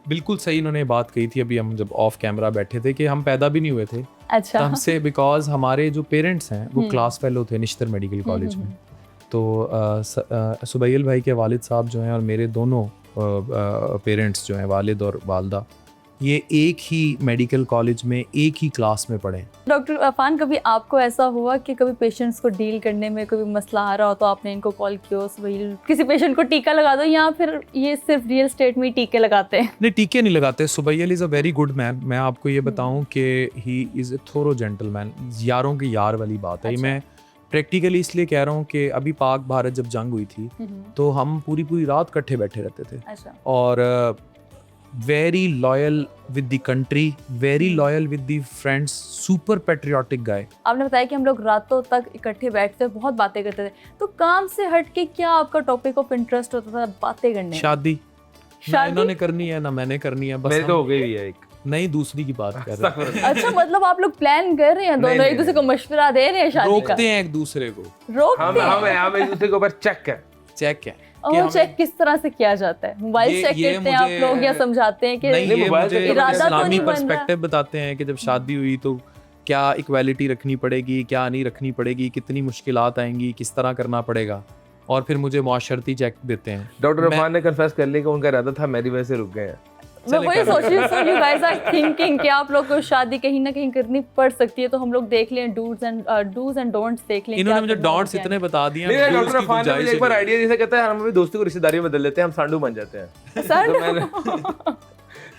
बिल्कुल सही इन्होंने बात कही थी अभी हम जब ऑफ कैमरा बैठे थे कि हम पैदा भी नहीं हुए थे अच्छा, तब से, बिकॉज हमारे जो पेरेंट्स हैं वो क्लास फेलो थे निश्तर मेडिकल कॉलेज में। तो सुबैल भाई के वालिद साहब जो हैं और मेरे दोनों पेरेंट्स जो हैं, वालिद और वालदा, ये एक ही मेडिकल कॉलेज में एक ही क्लास में पढ़े। डॉक्टर अफान, कभी आपको ऐसा हुआ कि कभी पेशेंट्स को डील करने में कोई मसला आ रहा हो तो आपने इनको कॉल किया, सुबैल किसी पेशेंट को टीका लगा दो, या फिर ये सिर्फ रियल स्टेट में ही टीके लगाते हैं? नहीं, टीके नहीं लगाते। Subail is a very good man. मैं आपको ये बताऊं कि he is a Thoreau gentleman. यारों की यार वाली बात है। मैं प्रैक्टिकली इसलिए कह रहा हूँ कि अभी पाक भारत जब जंग हुई थी तो हम पूरी पूरी रात इकट्ठे बैठे रहते थे। अच्छा। और very loyal with the country, very loyal with the friends, super patriotic guy. आपने बताया कि हम लोग रातों तक इकट्ठे बैठते बहुत बातें करते थे, तो काम से हट के क्या आपका टॉपिक ऑफ इंटरेस्ट होता था बातें करने? शादी। ना इन्होंने करनी है ना मैंने करनी है, बस मेरे तो हो गई है एक नहीं, दूसरी की बात कर रहे हैं। अच्छा, मतलब आप लोग प्लान कर रहे हैं, दोनों एक दूसरे को मशवरा दे रहे हैं शादी का? रोकते हैं एक दूसरे को, रोकते हैं? हम एक दूसरे के ऊपर चेक है। और चेक किस तरह से किया जाता है? मोबाइल चेक करते हैं आप लोग या समझाते हैं कि नहीं, ये मुझे इस्लामी बनना? पर्सपेक्टिव बताते हैं कि जब शादी हुई तो क्या इक्वालिटी रखनी पड़ेगी, क्या नहीं रखनी पड़ेगी, कितनी मुश्किलात आएंगी, किस तरह करना पड़ेगा, और फिर मुझे मुआशरती चेक देते हैं। डॉक्टर अफान ने कन्फेस कर लिया कि उनका इरादा था, मेरी वजह से रुक गए हैं। मैं वही सोच रही हूँ, यू गाइस आर थिंकिंग कि आप लोग को शादी कहीं ना कहीं करनी पड़ सकती है, तो हम लोग देख लें डूज एंड डोंट्स देख लें। इन्होंने मुझे डोंट्स इतने बता दिए। नहीं, डॉक्टर अफान ने मुझे एक बार आइडिया दिया, कहता है हम अपनी दोस्ती को रिश्तेदारी में बदल लेते हैं, हम सांडू बन जाते हैं।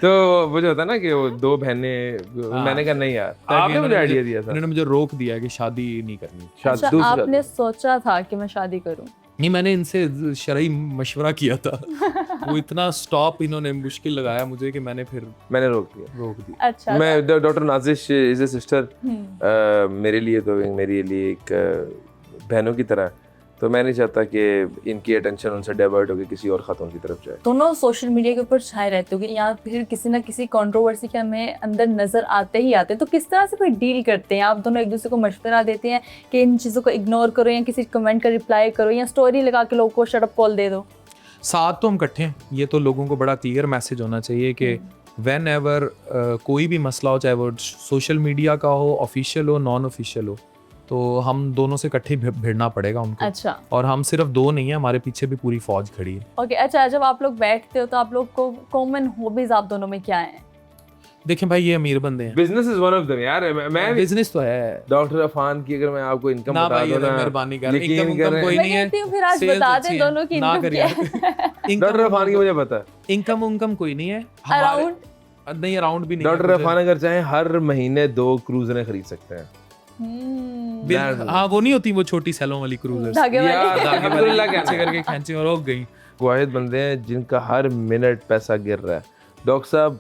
तो वो जो होता है ना कि वो दो बहनें, मैंने कहा नहीं यार, आपने मुझे आइडिया दिया था। उन्होंने मुझे रोक दिया कि शादी नहीं करनी। अच्छा, आपने सोचा था कि मैं शादी करूं? नहीं, मैंने इनसे शरई मशवरा किया था। वो इतना स्टॉप इन्होंने मुश्किल लगाया मुझे कि मैंने रोक दिया। अच्छा, मैं doctor Nazish is a sister मेरे लिए, तो मेरे लिए एक बहनों की तरह, तो मैं नहीं चाहता कि इनकी अटेंशन उनसे डाइवर्ट होकर किसी और खातून की तरफ जाए। दोनों सोशल मीडिया के ऊपर छाए रहते हो या फिर किसी ना किसी कंट्रोवर्सी के हमें अंदर नजर आते ही आते हैं, तो किस तरह से कोई डील करते हैं? आप दोनों एक दूसरे को मशवरा देते हैं कि इन चीज़ों को इग्नोर करो, या किसी कमेंट का रिप्लाई करो, या स्टोरी लगा के लोगों को शट अप कॉल दे दो? साथ तो हम इकट्ठे हैं, ये तो लोगों को बड़ा क्लियर मैसेज होना चाहिए कि व्हेन एवर कोई भी मसला हो, चाहे वो सोशल मीडिया का हो, ऑफिशियल हो, नॉन ऑफिशियल हो, तो हम दोनों से इकट्ठे भिड़ना पड़ेगा उनको। अच्छा। और हम सिर्फ दो नहीं है, हमारे पीछे भी पूरी फौज खड़ी है। ओके, अच्छा, जब आप लोग बैठते हो तो आप लोग को कॉमन हॉबीज आप दोनों में क्या है? देखें भाई, ये अमीर बंदे हैं। Business is one of them यार। मैं बिजनेस तो है। डॉक्टर अफान की अगर मैं आपको इनकम ना बता भाई, दूं ना, मेहरबानी कर, इनकम कोई नहीं है। फिर आज बता दें दोनों की ना इनकम करिए। क्या है? डॉक्टर अफान की मुझे पता है इनकम कोई नहीं है। अराउंड नहीं अराउंड भी नहीं है डॉक्टर मुझे। इरफान अगर चाहें हर महीने 2 क्रूजरें खरीद सकते हैं। हाँ वो नहीं होती वो छोटी सैलों वाली क्रूजर्स धागे वाली। अल्हम्दुलिल्लाह कैसे करके खींची और रुक गई। वाहिद बंदे हैं जिनका हर मिनट पैसा गिर रहा है। डॉक्टर साहब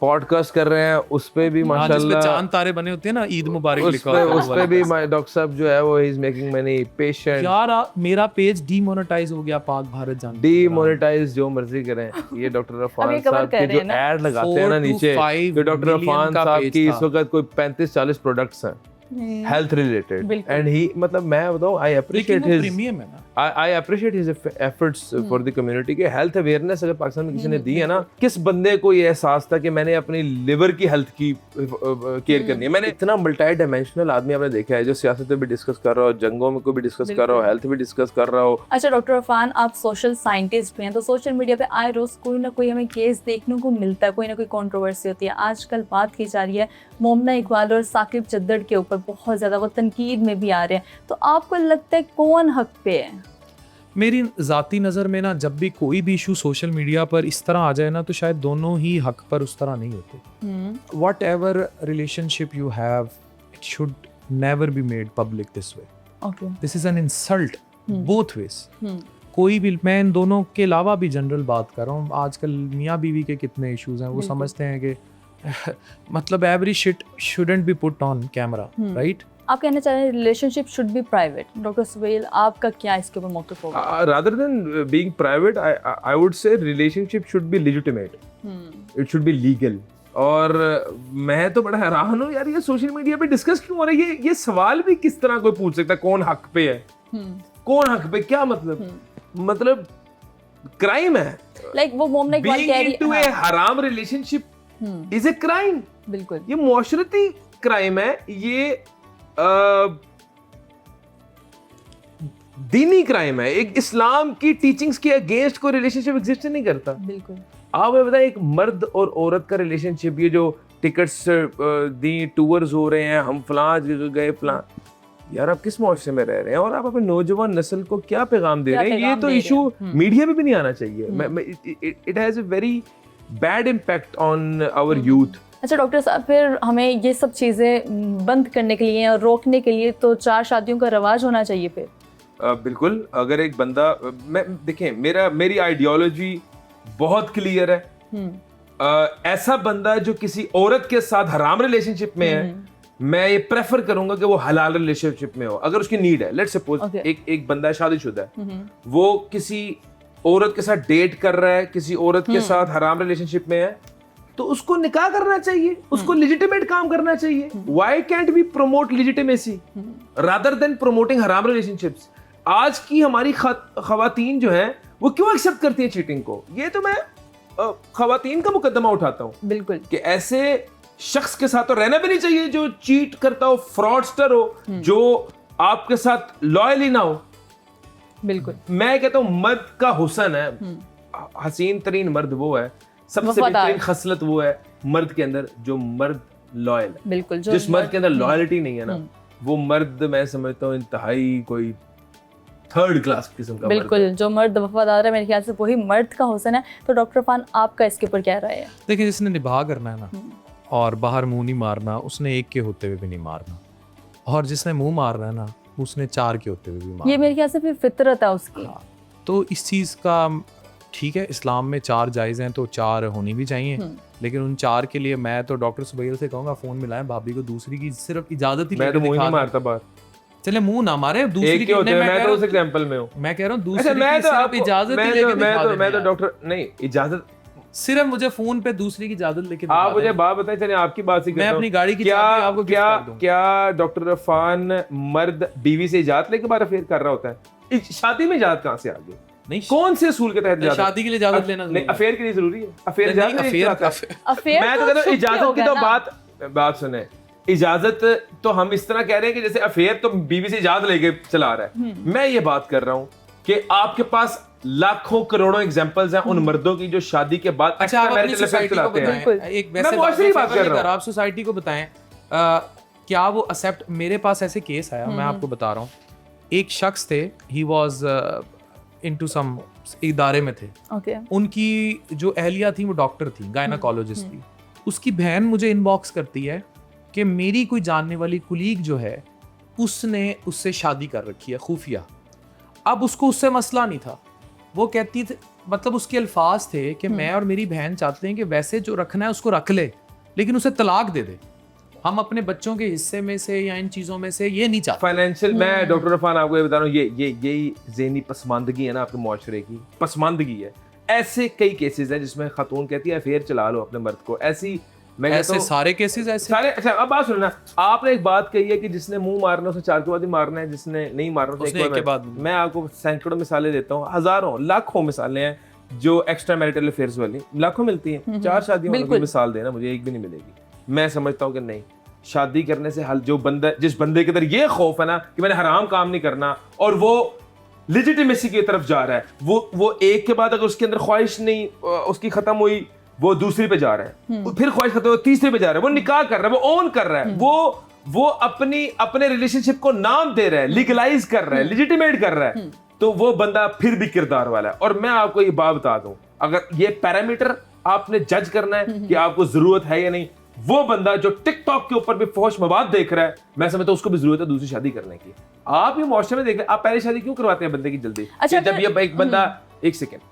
पॉडकास्ट कर रहे हैं, उस पे भी हाँ, जिस पे माशाल्लाह चांद तारे बने होते हैं ना, ईद मुबारक उस लिखा पे होता है उस वो पे वाला भी पैसा। डॉक्टर साहब जो है वो he is making money patient. यार मेरा पेज डीमोनेटाइज हो गया पाक भारत जाने डीमोनेटाइज जो मर्जी करें, ये डॉक्टर अब इरफान ये cover साहब कर के रहे जो हैं ना। एड लगाते हैं ना 4 to नीचे, 5 तो डॉक्टर million इरफान का साहब page की इस था। वक्त कोई 35-40 प्रोडक्ट्स हैं हेल्थ रिलेटेड, बिल्कुल। एंड ही मतलब मैं बताऊं आई लेकिन अप्रिशिएट वो हिज प्रीमियम है ना। I appreciate his efforts for the community के हेल्थ अवेयरनेस अगर पाकिस्तान में किसी ने दी है ना, किस बंदे को ये एहसास था कि मैंने अपनी लिवर की हेल्थ की केयर करनी है। मैंने इतना मल्टी डायमेंशनल आदमी आपने देखा है जो सियासत में भी डिस्कस कर रहा हो, जंगों में को भी डिस्कस कर रहा हो, हेल्थ भी डिस्कस कर रहा हो। अच्छा डॉक्टर इरफान, आप सोशल साइंटिस्ट भी हैं, तो सोशल मीडिया पे आए रोज कोई ना कोई हमें केस देखने को मिलता है, कोई ना कोई कंट्रोवर्सी होती है। आजकल बात की जा रही है मोमना इकबाल और साकिब चद्दड़ के ऊपर, बहुत ज़्यादा वो तनकीद में भी आ रहे हैं, तो आपको लगता है कौन हक पे है? मेरी ज़ाती नज़र में ना, जब भी कोई भी इशू सोशल मीडिया पर इस तरह आ जाए ना, तो शायद दोनों ही हक पर उस तरह नहीं होते। What ever relationship you have, it should never be made public this way. Okay. This is an insult both ways. कोई भी, मैं इन दोनों के अलावा भी जनरल बात कर रहा हूँ, आजकल मियाँ बीवी के कितने इश्यूज हैं, वो बिल्कुल। समझते हैं कि मतलब every shit shouldn't be put on camera, right? आप कहना चाह रहे हैं relationship should be private. Doctor Subail, आपका क्या इसके ऊपर मौक़िफ़ होगा? Rather than being private, I would say relationship should be legitimate. It should be legal. और मैं तो बड़ा हैरान हूँ यार, ये सोशल मीडिया पे डिस्कस क्यों हो रहा है? ये सवाल भी किस तरह कोई पूछ सकता है, कौन हक पे है? कौन हक पे, क्या मतलब? मतलब क्राइम है। लाइक वो मोमना इकबाल Being कह रही into a हराम relationship is a crime. बिल्कुल। ये मुआशरती क्राइम है, ये दीनी क्राइम है। एक इस्लाम की टीचिंग्स के अगेंस्ट कोई रिलेशनशिप एग्जिस्ट नहीं करता। बिल्कुल। आप ये बताएं, एक मर्द और औरत का रिलेशनशिप, ये जो टिकट्स दी, टूर्स हो रहे हैं, हम फलां गए फलां, यार आप किस मुआशरे में रह रहे हैं और आप अपने नौजवान नस्ल को क्या पैगाम दे रहे हैं? ये तो इशू मीडिया में भी नहीं आना चाहिए। It has a very bad impact on our youth. अच्छा डॉक्टर साहब, फिर हमें ये सब चीज़ें बंद करने के लिए और रोकने के लिए तो 4 शादियों का रवाज होना चाहिए फिर? बिल्कुल। अगर एक बंदा, मैं देखें, मेरी आइडियोलॉजी बहुत क्लियर है। ऐसा बंदा जो किसी औरत के साथ हराम रिलेशनशिप में है, मैं ये प्रेफर करूंगा कि वो हलाल रिलेशनशिप में हो, अगर उसकी नीड है। Let's suppose Okay. एक बंदा शादीशुदा है, वो किसी औरत के साथ डेट कर रहा है, किसी औरत के साथ हराम रिलेशनशिप में है, तो उसको निकाह करना चाहिए, उसको लेजिटिमेट काम करना चाहिए। Why can't we promote legitimacy rather than promoting हराम रिलेशनशिप्स? आज की हमारी खवातीन जो हैं वो क्यों एक्सेप्ट करती हैं चीटिंग को? ये तो मैं खवातीन का मुकदमा उठाता हूँ बिल्कुल कि ऐसे शख्स के साथ तो रहना भी नहीं चाहिए जो चीट करता हो, फ्रॉडस्टर हो, जो आपके साथ लॉयल ही ना हो। बिल्कुल। मैं कहता हूँ मर्द का हुस्न है, हसीन तरीन मर्द वो है, सबसे बेहतरीन खसलत वो है मर्द के अंदर, जो मर्द लॉयल है। बिल्कुल। जिस मर्द के अंदर लॉयल्टी नहीं है ना, वो मर्द मैं समझता हूँ इंतहाई कोई थर्ड क्लास किस्म का बिल्कुल मर्द है। जो मर्द वफादार है, मेरे ख्याल से वही मर्द का हुस्न है। तो डॉक्टर इरफान, आपका इसके ऊपर क्या राय है? देखिए, जिसने निभा करना है ना और बाहर मुंह नहीं मारना, उसने एक के होते हुए भी नहीं मारना, और जिसने मुंह मारना है ना, उसने 4 के होते हुए भी मारना। ये मेरे ख्याल से फिर फितरत है उसकी। हाँ, तो इस चीज़ का ठीक है, इस्लाम में 4 जायज़ हैं तो 4 होनी भी चाहिए, लेकिन उन 4 के लिए मैं तो डॉक्टर सुबैल से कहूँगा फ़ोन मिलाएं भाभी को, दूसरी की सिर्फ इजाज़त ही मैं तो मुंह ही नहीं मारता बाहर। चले मुंह ना मारे, दूसरी एक के होते हैं, मैं तो उस एग्जांपल में हूँ। मैं कह रहा हूँ अच्छा, दूसरी मैं की तो सिर्फ आपको इजाज़त ही लेके दिखा देना मैं तो यार। डॉक्टर नहीं, इजाजत सिर्फ मुझे फोन पे दूसरी की इजाजत लेके आप दिखा मुझे देना। बात बताएं, चलिए आपकी बात ही मैं करता हूं। अपनी गाड़ी की क्या चाबी आपको गिफ्ट क्या कर दूं। क्या डॉक्टर इरफान मर्द बीवी से इजाजत लेके बार अफेयर कर रहा होता है? शादी में इजाजत कहाँ से आ गई? नहीं, कौन से असूल के तहत इजाजत? शादी के लिए इजाजत लेना नहीं, जरूरी है। अफेयर के लिए जरूरी है। अफेयर नहीं, इजाजत नहीं अफेयर आता है। अफेयर मैं तो कहता हूं इजाजत की तो बात सुने। इजाजत तो हम इस तरह कह रहे हैं कि जैसे अफेयर तो बीवी से इजाजत लेके चला रहा है। मैं ये बात कर रहा हूं कि आपके पास लाखों करोड़ों एग्जांपल्स हैं उन मर्दों की जो शादी के बाद अच्छा, आप अपनी extramarital affair सोसाइटी को चलाते हैं। बताएं, एक वैसे मैं मुआशरी बात कर रहा हूं। आप सोसाइटी को बताएं, क्या वो एक्सेप्ट, मेरे पास ऐसे केस आया, मैं आपको बता रहा हूँ। एक शख्स थे, ही वाज इनटू सम इदारे में थे, ओके। उनकी जो अहलिया थी वो डॉक्टर थी, गायनाकोलॉजिस्ट थी। उसकी बहन मुझे इनबॉक्स करती है कि मेरी कोई जानने वाली कुलीग जो है उसने उससे शादी कर रखी है खुफिया। अब उसको उससे मसला नहीं था, वो कहती थी, मतलब उसके अल्फाज थे कि मैं और मेरी बहन चाहते हैं कि वैसे जो रखना है उसको रख ले, लेकिन उसे तलाक दे दे। हम अपने बच्चों के हिस्से में से या इन चीज़ों में से ये नहीं चाहते। फाइनेंशियल, मैं डॉक्टर इरफान आपको ये बता रहा हूँ, यही ज़हनी पसमानदगी है ना, आपके मुआशरे की पसमानदगी है। ऐसे कई केसेस हैं जिसमें खातून कहती है अफेयर चला लो अपने मर्द को, ऐसी मैं कहता ऐसे हूँ सारे केसेस ऐसे सारे। अच्छा अब बात सुनो ना, आपने एक बात कही है कि जिसने मुंह मारना है उसे 4 के बाद ही मारना है, जिसने नहीं मारना उसने एक के बाद। मैं आपको सैकड़ों मिसालें देता हूँ, हजारों लाखों मिसालें हैं जो एक्स्ट्रा मैरिटल अफेयर्स वाली लाखों मिलती हैं। 4 शादियों की मिसाल देना, मुझे एक भी नहीं मिलेगी। मैं समझता हूँ कि नहीं, शादी करने से हल जो बंदा, जिस बंदे के अंदर ये खौफ है ना कि मैंने हराम काम नहीं करना और वो लेजिटिमेसी की तरफ जा रहा है, वो एक के बाद अगर उसके अंदर ख्वाहिश नहीं उसकी खत्म हुई, वो दूसरी पे जा रहा है, फिर ख्वाहिश खत्म हुई, तीसरी पे जा रहा है, वो निकाह कर रहा है, वो ओन कर रहा है, वो अपने रिलेशनशिप को नाम दे रहा है, लीगलाइज कर रहा है, लेजिटिमेट कर रहा है, तो वो बंदा फिर भी किरदार वाला है। और मैं आपको ये बात बता दूं, अगर ये पैरामीटर आपने जज करना है कि आपको जरूरत है या नहीं, वो बंदा जो टिकटॉक के ऊपर भी फौश मवाद देख रहा है, मैं समझता हूं उसको भी जरूरत है दूसरी शादी करने की। आप ये मुआशरे में देख रहे, आप पहली शादी क्यों करवाते हैं बंदे की जल्दी? अच्छा, जब ये एक बंदा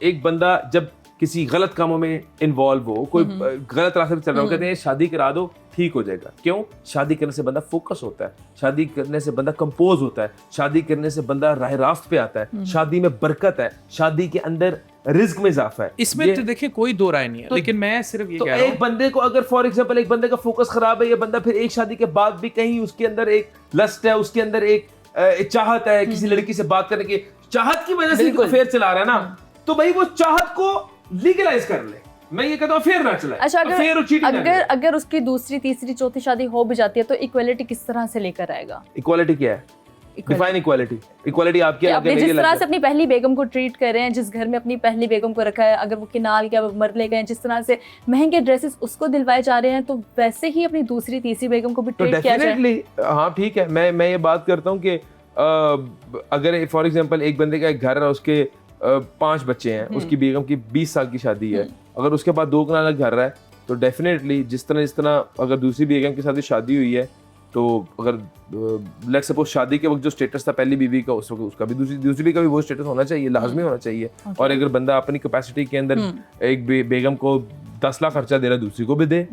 एक बंदा जब किसी गलत कामों में इन्वॉल्व हो, कोई गलत रास्ते पे चल रहा हो, कहते हैं शादी करा दो ठीक हो जाएगा। क्यों? शादी करने से बंदा फोकस होता है, शादी करने से बंदा कंपोज होता है, शादी करने से बंदा राह रास्त पे आता है, शादी में बरकत है, शादी के अंदर रिस्क में इजाफा है। इसमें तो देखिए कोई दो राय नहीं है, लेकिन मैं सिर्फ ये कह रहा हूं, एक बंदे को अगर फॉर एग्जांपल एक बंदे का फोकस खराब है, ये बंदा फिर एक शादी के बाद भी कहीं उसके अंदर एक लस्ट है, उसके अंदर एक चाहत है, किसी लड़की से बात करने की चाहत की वजह से अफेयर चला रहा है ना, तो भाई वो चाहत को लीगलाइज कर ले। मैं ये कहता हूँ अफेयर ना चलाए। अच्छा, अगर उसकी दूसरी तीसरी चौथी शादी हो भी जाती है तो इक्वालिटी किस तरह से लेकर आएगा? इक्वालिटी क्या है? Define equality. इक्वालिटी आपकी अपने जिस तरह से अपनी पहली बेगम को ट्रीट कर रहे हैं, जिस घर में अपनी पहली बेगम को रखा है, अगर वो किनाल के मर्द ले गए, जिस तरह से महंगे ड्रेसेस उसको दिलवाए जा रहे हैं, तो वैसे ही अपनी दूसरी तीसरी बेगम को भी ट्रीट किया जाए। हाँ ठीक है, मैं ये बात करता हूँ कि अगर फॉर एग्जांपल एक बंदे का एक घर है, उसके 5 बच्चे हैं, उसकी बेगम की 20 साल की शादी है, अगर उसके बाद 2 कनाल घर रहा है, तो डेफिनेटली जिस तरह अगर दूसरी बेगम के साथ शादी हुई है, तो अगर लेट्स सपोज शादी के वक्त जो स्टेटस था पहली बीवी का, उस वक्त उसका भी दूसरी बीवी का भी वो स्टेटस होना चाहिए, लाजमी होना चाहिए। और अगर बंदा अपनी कैपेसिटी के अंदर एक बेगम को 10 लाख खर्चा दे रहा है, दूसरी को भी दे,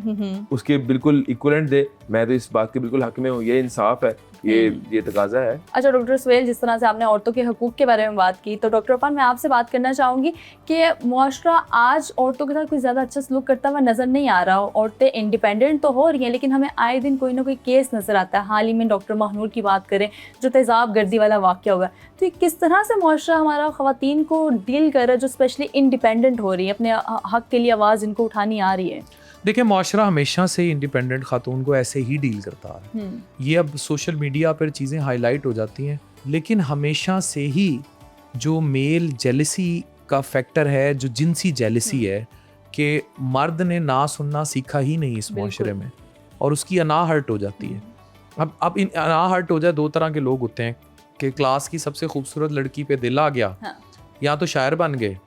उसके बिल्कुल इक्वलेंट दे। मैं तो इस बात के बिल्कुल हक में हूँ, ये इंसाफ है, ये तकाजा है। अच्छा डॉक्टर सुहेल, जिस तरह से आपने औरतों के हकूक़ के बारे में बात की, तो डॉक्टर इरफान मैं आपसे बात करना चाहूँगी कि मुआशरा आज औरतों के साथ कोई ज़्यादा अच्छा सलूक करता हुआ नज़र नहीं आ रहा हो। औरतें इंडिपेंडेंट तो हो रही हैं, लेकिन हमें आए दिन कोई ना कोई केस नज़र आता है। हाल ही में डॉक्टर महनूर की बात करें, जो तेज़ाब गर्दी वाला वाक़या हुआ, तो किस तरह से मुआशरा हमारा ख़वातीन को डील कर रहा है, जो स्पेशली इंडिपेंडेंट हो रही है, अपने हक़ के लिए आवाज़ इनको उठानी आ रही है? देखिए, मुआशरा हमेशा से इंडिपेंडेंट खातून को ऐसे ही डील करता है। ये अब सोशल मीडिया पर चीज़ें हाईलाइट हो जाती हैं, लेकिन हमेशा से ही जो मेल जेलसी का फैक्टर है, जो जिनसी जेलसी है, कि मर्द ने ना सुनना सीखा ही नहीं इस मुआशरे में, और उसकी अना हर्ट हो जाती है। अब इन अना हर्ट हो जाए, 2 तरह के लोग होते हैं कि क्लास की सबसे खूबसूरत लड़की पे दिल आ गया, या तो शायर बन गए।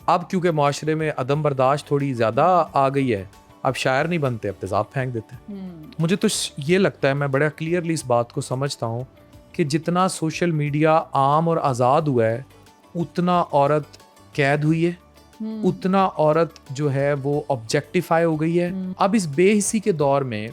अब क्योंकि मुआशरे में अदम बर्दाश्त थोड़ी ज़्यादा आ गई है, अब शायर नहीं बनते, अब तेज़ाब फेंक देते हैं। मुझे तो ये लगता है, मैं बड़ा क्लियरली इस बात को समझता हूँ कि जितना सोशल मीडिया आम और आज़ाद हुआ है, उतना औरत कैद हुई है, उतना औरत जो है वो ऑब्जेक्टिफाई हो गई है। अब इस बेहिसी के दौर में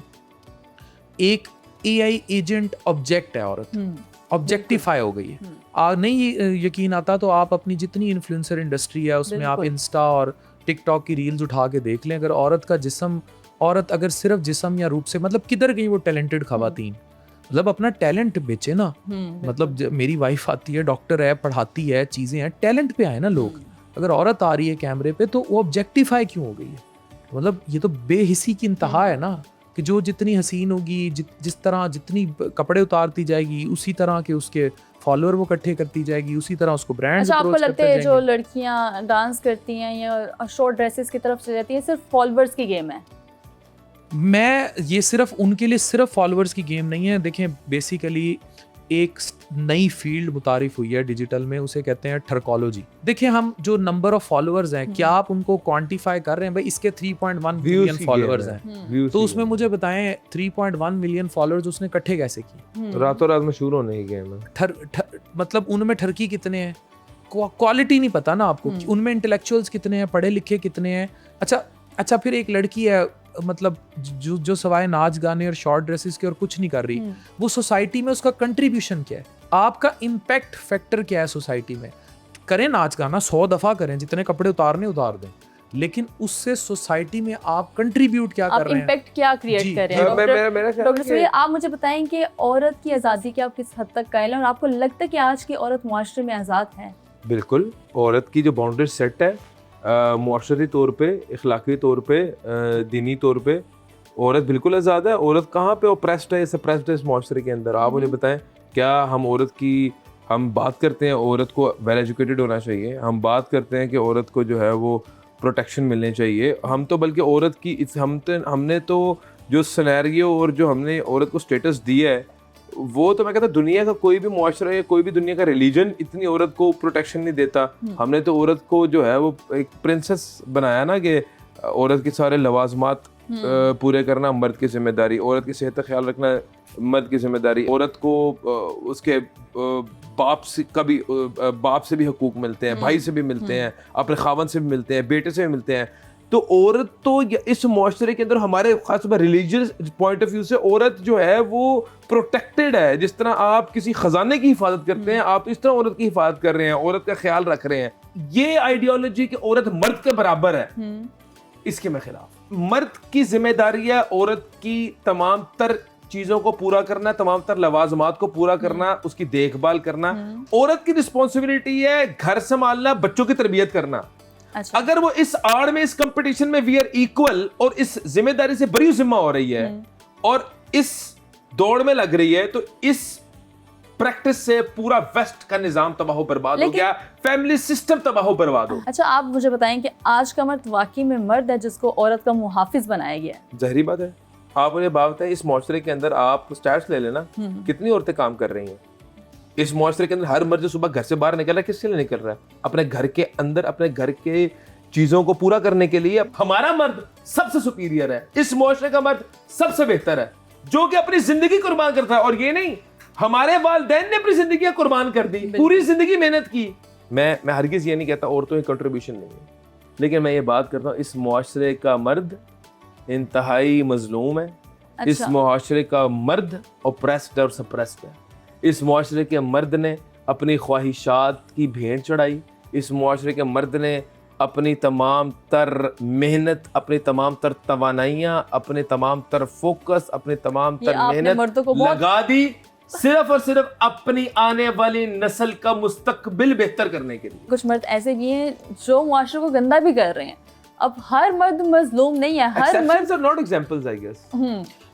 एक AI एजेंट ऑब्जेक्ट है, औरत ऑब्जेक्टिफाई हो गई है। नहीं यकीन आता तो आप अपनी जितनी इन्फ्लुएंसर इंडस्ट्री है उसमें आप इंस्टा और टिकटॉक की रील्स उठा के देख लें, अगर औरत का जिस्म, औरत अगर सिर्फ जिस्म या रूप से, मतलब किधर गई वो टैलेंटेड खवातीन? मतलब अपना टैलेंट बेचे ना। मतलब मेरी वाइफ आती है, डॉक्टर है, पढ़ाती है, चीज़ें हैं, टैलेंट पे आए ना लोग। अगर औरत आ रही है कैमरे पे तो वो ऑब्जेक्टिफाई क्यों हो गई है? मतलब ये तो बेहिसी की इंतहा है ना, कि जो जितनी हसीन होगी, जिस तरह जितनी कपड़े उतारती जाएगी, उसी तरह के उसके फॉलोअर वो इकट्ठे करती जाएगी, उसी तरह उसको ब्रांड। अच्छा, आपको लगता है जो लड़कियां डांस करती हैं या शॉर्ट ड्रेसेस की तरफ चली जाती हैं, सिर्फ फॉलोअर्स की गेम है? मैं ये सिर्फ उनके लिए सिर्फ फॉलोअर्स की गेम नहीं है। देखें, बेसिकली एक नई फील्ड मुतारिफ हुई है डिजिटल में, उसे कहते हैं ठर्कोलॉजी। देखिए हम जो नंबर ऑफ फॉलोअर्स हैं, क्या आप उनको क्वांटिफाई कर रहे हैं? भाई इसके 3.1 मिलियन फॉलोअर्स हैं, तो उसमें मुझे बताएं 3.1 मिलियन फॉलोअर्स उसने इकट्ठे कैसे किए? रातों रात मशहूर होने ही गेम है। मतलब उनमें ठरकी कितने हैं, क्वालिटी नहीं पता ना आपको, उनमें इंटेलेक्चुअल्स कितने हैं, पढ़े लिखे कितने हैं। अच्छा फिर एक लड़की है, मतलब जो सवाए नाच गाने और शॉर्ट ड्रेसेस के और कुछ नहीं कर रही, वो सोसाइटी में उसका कंट्रीब्यूशन क्या है? आपका इम्पैक्ट फैक्टर क्या है सोसाइटी में? करें नाच गाना 100 दफ़ा करें, जितने कपड़े उतारने उतार दें, लेकिन उससे सोसाइटी में आप कंट्रीब्यूट क्या कर रहे हैं, इम्पैक्ट क्या क्रिएट कर रहे हैं? डॉक्टर सुबैल, आप मुझे बताएं कि औरत की आज़ादी की आप किस हद तक कायल हैं और आपको लगता है कि आज की औरत मुआशरे में आज़ाद है? बिल्कुल, औरत की जो बाउंड्री सेट है मुआशरती तौर पे, इखलाकी तौर पे, दीनी तौर पे, औरत बिल्कुल आज़ाद है। औरत कहाँ पे ओप्रेस्ड है, सप्रेस्ड है इस मुआशरे के अंदर? आप मुझे बताएं, क्या हम औरत की, हम बात करते हैं औरत को वेल एजुकेटेड होना चाहिए, हम बात करते हैं कि औरत को जो है वो प्रोटेक्शन मिलनी चाहिए, हम तो बल्कि औरत की हमने तो जो सिनेरियो और जो हमने औरत को स्टेटस दिया है, वो तो मैं कहता दुनिया का कोई भी मुआशरा या कोई भी दुनिया का रिलीजन इतनी औरत को प्रोटेक्शन नहीं देता। हमने तो औरत को जो है वो एक प्रिंसेस बनाया ना, कि औरत के सारे लवाजमात पूरे करना मर्द की जिम्मेदारी, औरत की सेहत का ख्याल रखना मर्द की जिम्मेदारी, औरत को उसके बाप से भी हकूक मिलते हैं, भाई से भी मिलते हैं, अपने खावन से भी मिलते हैं, बेटे से भी मिलते हैं। तो औरत तो इस मुआशरे के अंदर हमारे खासतौर पर रिलीजियस पॉइंट ऑफ व्यू से औरत जो है वो प्रोटेक्टेड है। जिस तरह आप किसी खजाने की हिफाजत करते हैं, आप इस तरह औरत की हिफाजत कर रहे हैं, औरत का ख्याल रख रहे हैं। ये आइडियोलॉजी कि औरत मर्द के बराबर है, इसके मैं खिलाफ। मर्द की जिम्मेदारी है औरत की तमाम तर चीजों को पूरा करना, तमाम तर लवाजमात को पूरा करना, उसकी देखभाल करना। औरत की रिस्पॉन्सिबिलिटी है घर संभालना, बच्चों की तरबियत करना। अच्छा। अगर वो इस आड़ में, इस कंपटीशन में वी आर इक्वल और इस जिम्मेदारी से बड़ी जिम्मा हो रही है और इस दौड़ में लग रही है, तो इस प्रैक्टिस से पूरा वेस्ट का निजाम तबाह बर्बाद हो गया, फैमिली सिस्टम तबाह बर्बाद हो। अच्छा, आप मुझे बताएं कि आज का मर्द वाकई में मर्द है जिसको औरत का मुहाफिज बनाया गया है? जाहिर बात है। आप मुझे बात बताएं, इस मुआशरे के अंदर आप स्टैट्स ले लेना, कितनी औरतें काम कर रही हैं इस मुआशरे के अंदर? हर मर्द जो सुबह घर से बाहर निकल रहा है, किसके लिए निकल रहा है? अपने घर के अंदर, अपने घर के चीजों को पूरा करने के लिए। हमारा मर्द सबसे सुपीरियर है, इस मुआशरे का मर्द सबसे बेहतर है, जो कि अपनी जिंदगी कुर्बान करता है। और ये नहीं, हमारे वालिदैन ने अपनी जिंदगी कुर्बान कर दी, पूरी जिंदगी मेहनत की। मैं हरगिज ये नहीं कहता औरतों की कंट्रीब्यूशन नहीं है, लेकिन मैं ये बात करता हूँ इस मुआशरे का मर्द इंतहाई मजलूम है। अच्छा। इस मुआशरे का मर्द ओप्रेस्ड और सप्रेस्ड है। इस मुआशरे के मर्द ने अपनी ख्वाहिशात की भेंट चढ़ाई। इस मुआशरे के मर्द ने अपनी तमाम तर मेहनत, अपनी तमाम तर तवानाइयाँ, अपने तमाम तर फोकस, अपने तमाम तर मेहनत लगा दी सिर्फ और सिर्फ अपनी आने वाली नस्ल का मुस्तकबिल बेहतर करने के लिए। कुछ मर्द ऐसे भी हैं जो मुआशरे को गंदा भी कर रहे हैं। अब हर मर्द मजलूम नहीं है, हर मर्द नॉट एग्जांपल्स आई गेस।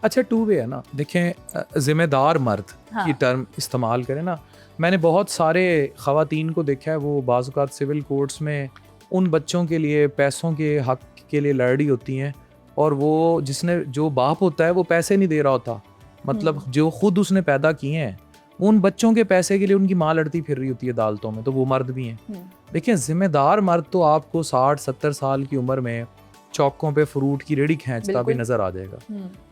अच्छा, टू वे है ना। देखें, जिम्मेदार मर्द की टर्म इस्तेमाल करें ना, मैंने बहुत सारे ख़वातीन को देखा है, वो बाज़ औक़ात सिविल कोर्ट्स में उन बच्चों के लिए पैसों के हक के लिए लड़ रही होती हैं, और वो जो बाप होता है वो पैसे नहीं दे रहा होता, मतलब जो खुद उसने पैदा किए हैं, उन बच्चों के पैसे के लिए उनकी माँ लड़ती फिर रही होती है अदालतों में, तो वो मर्द भी हैं। देखिए, जिम्मेदार मर्द तो आपको 60-70 साल की उम्र में चौकों पे फ्रूट की रेडी खींचता भी नजर आ जाएगा।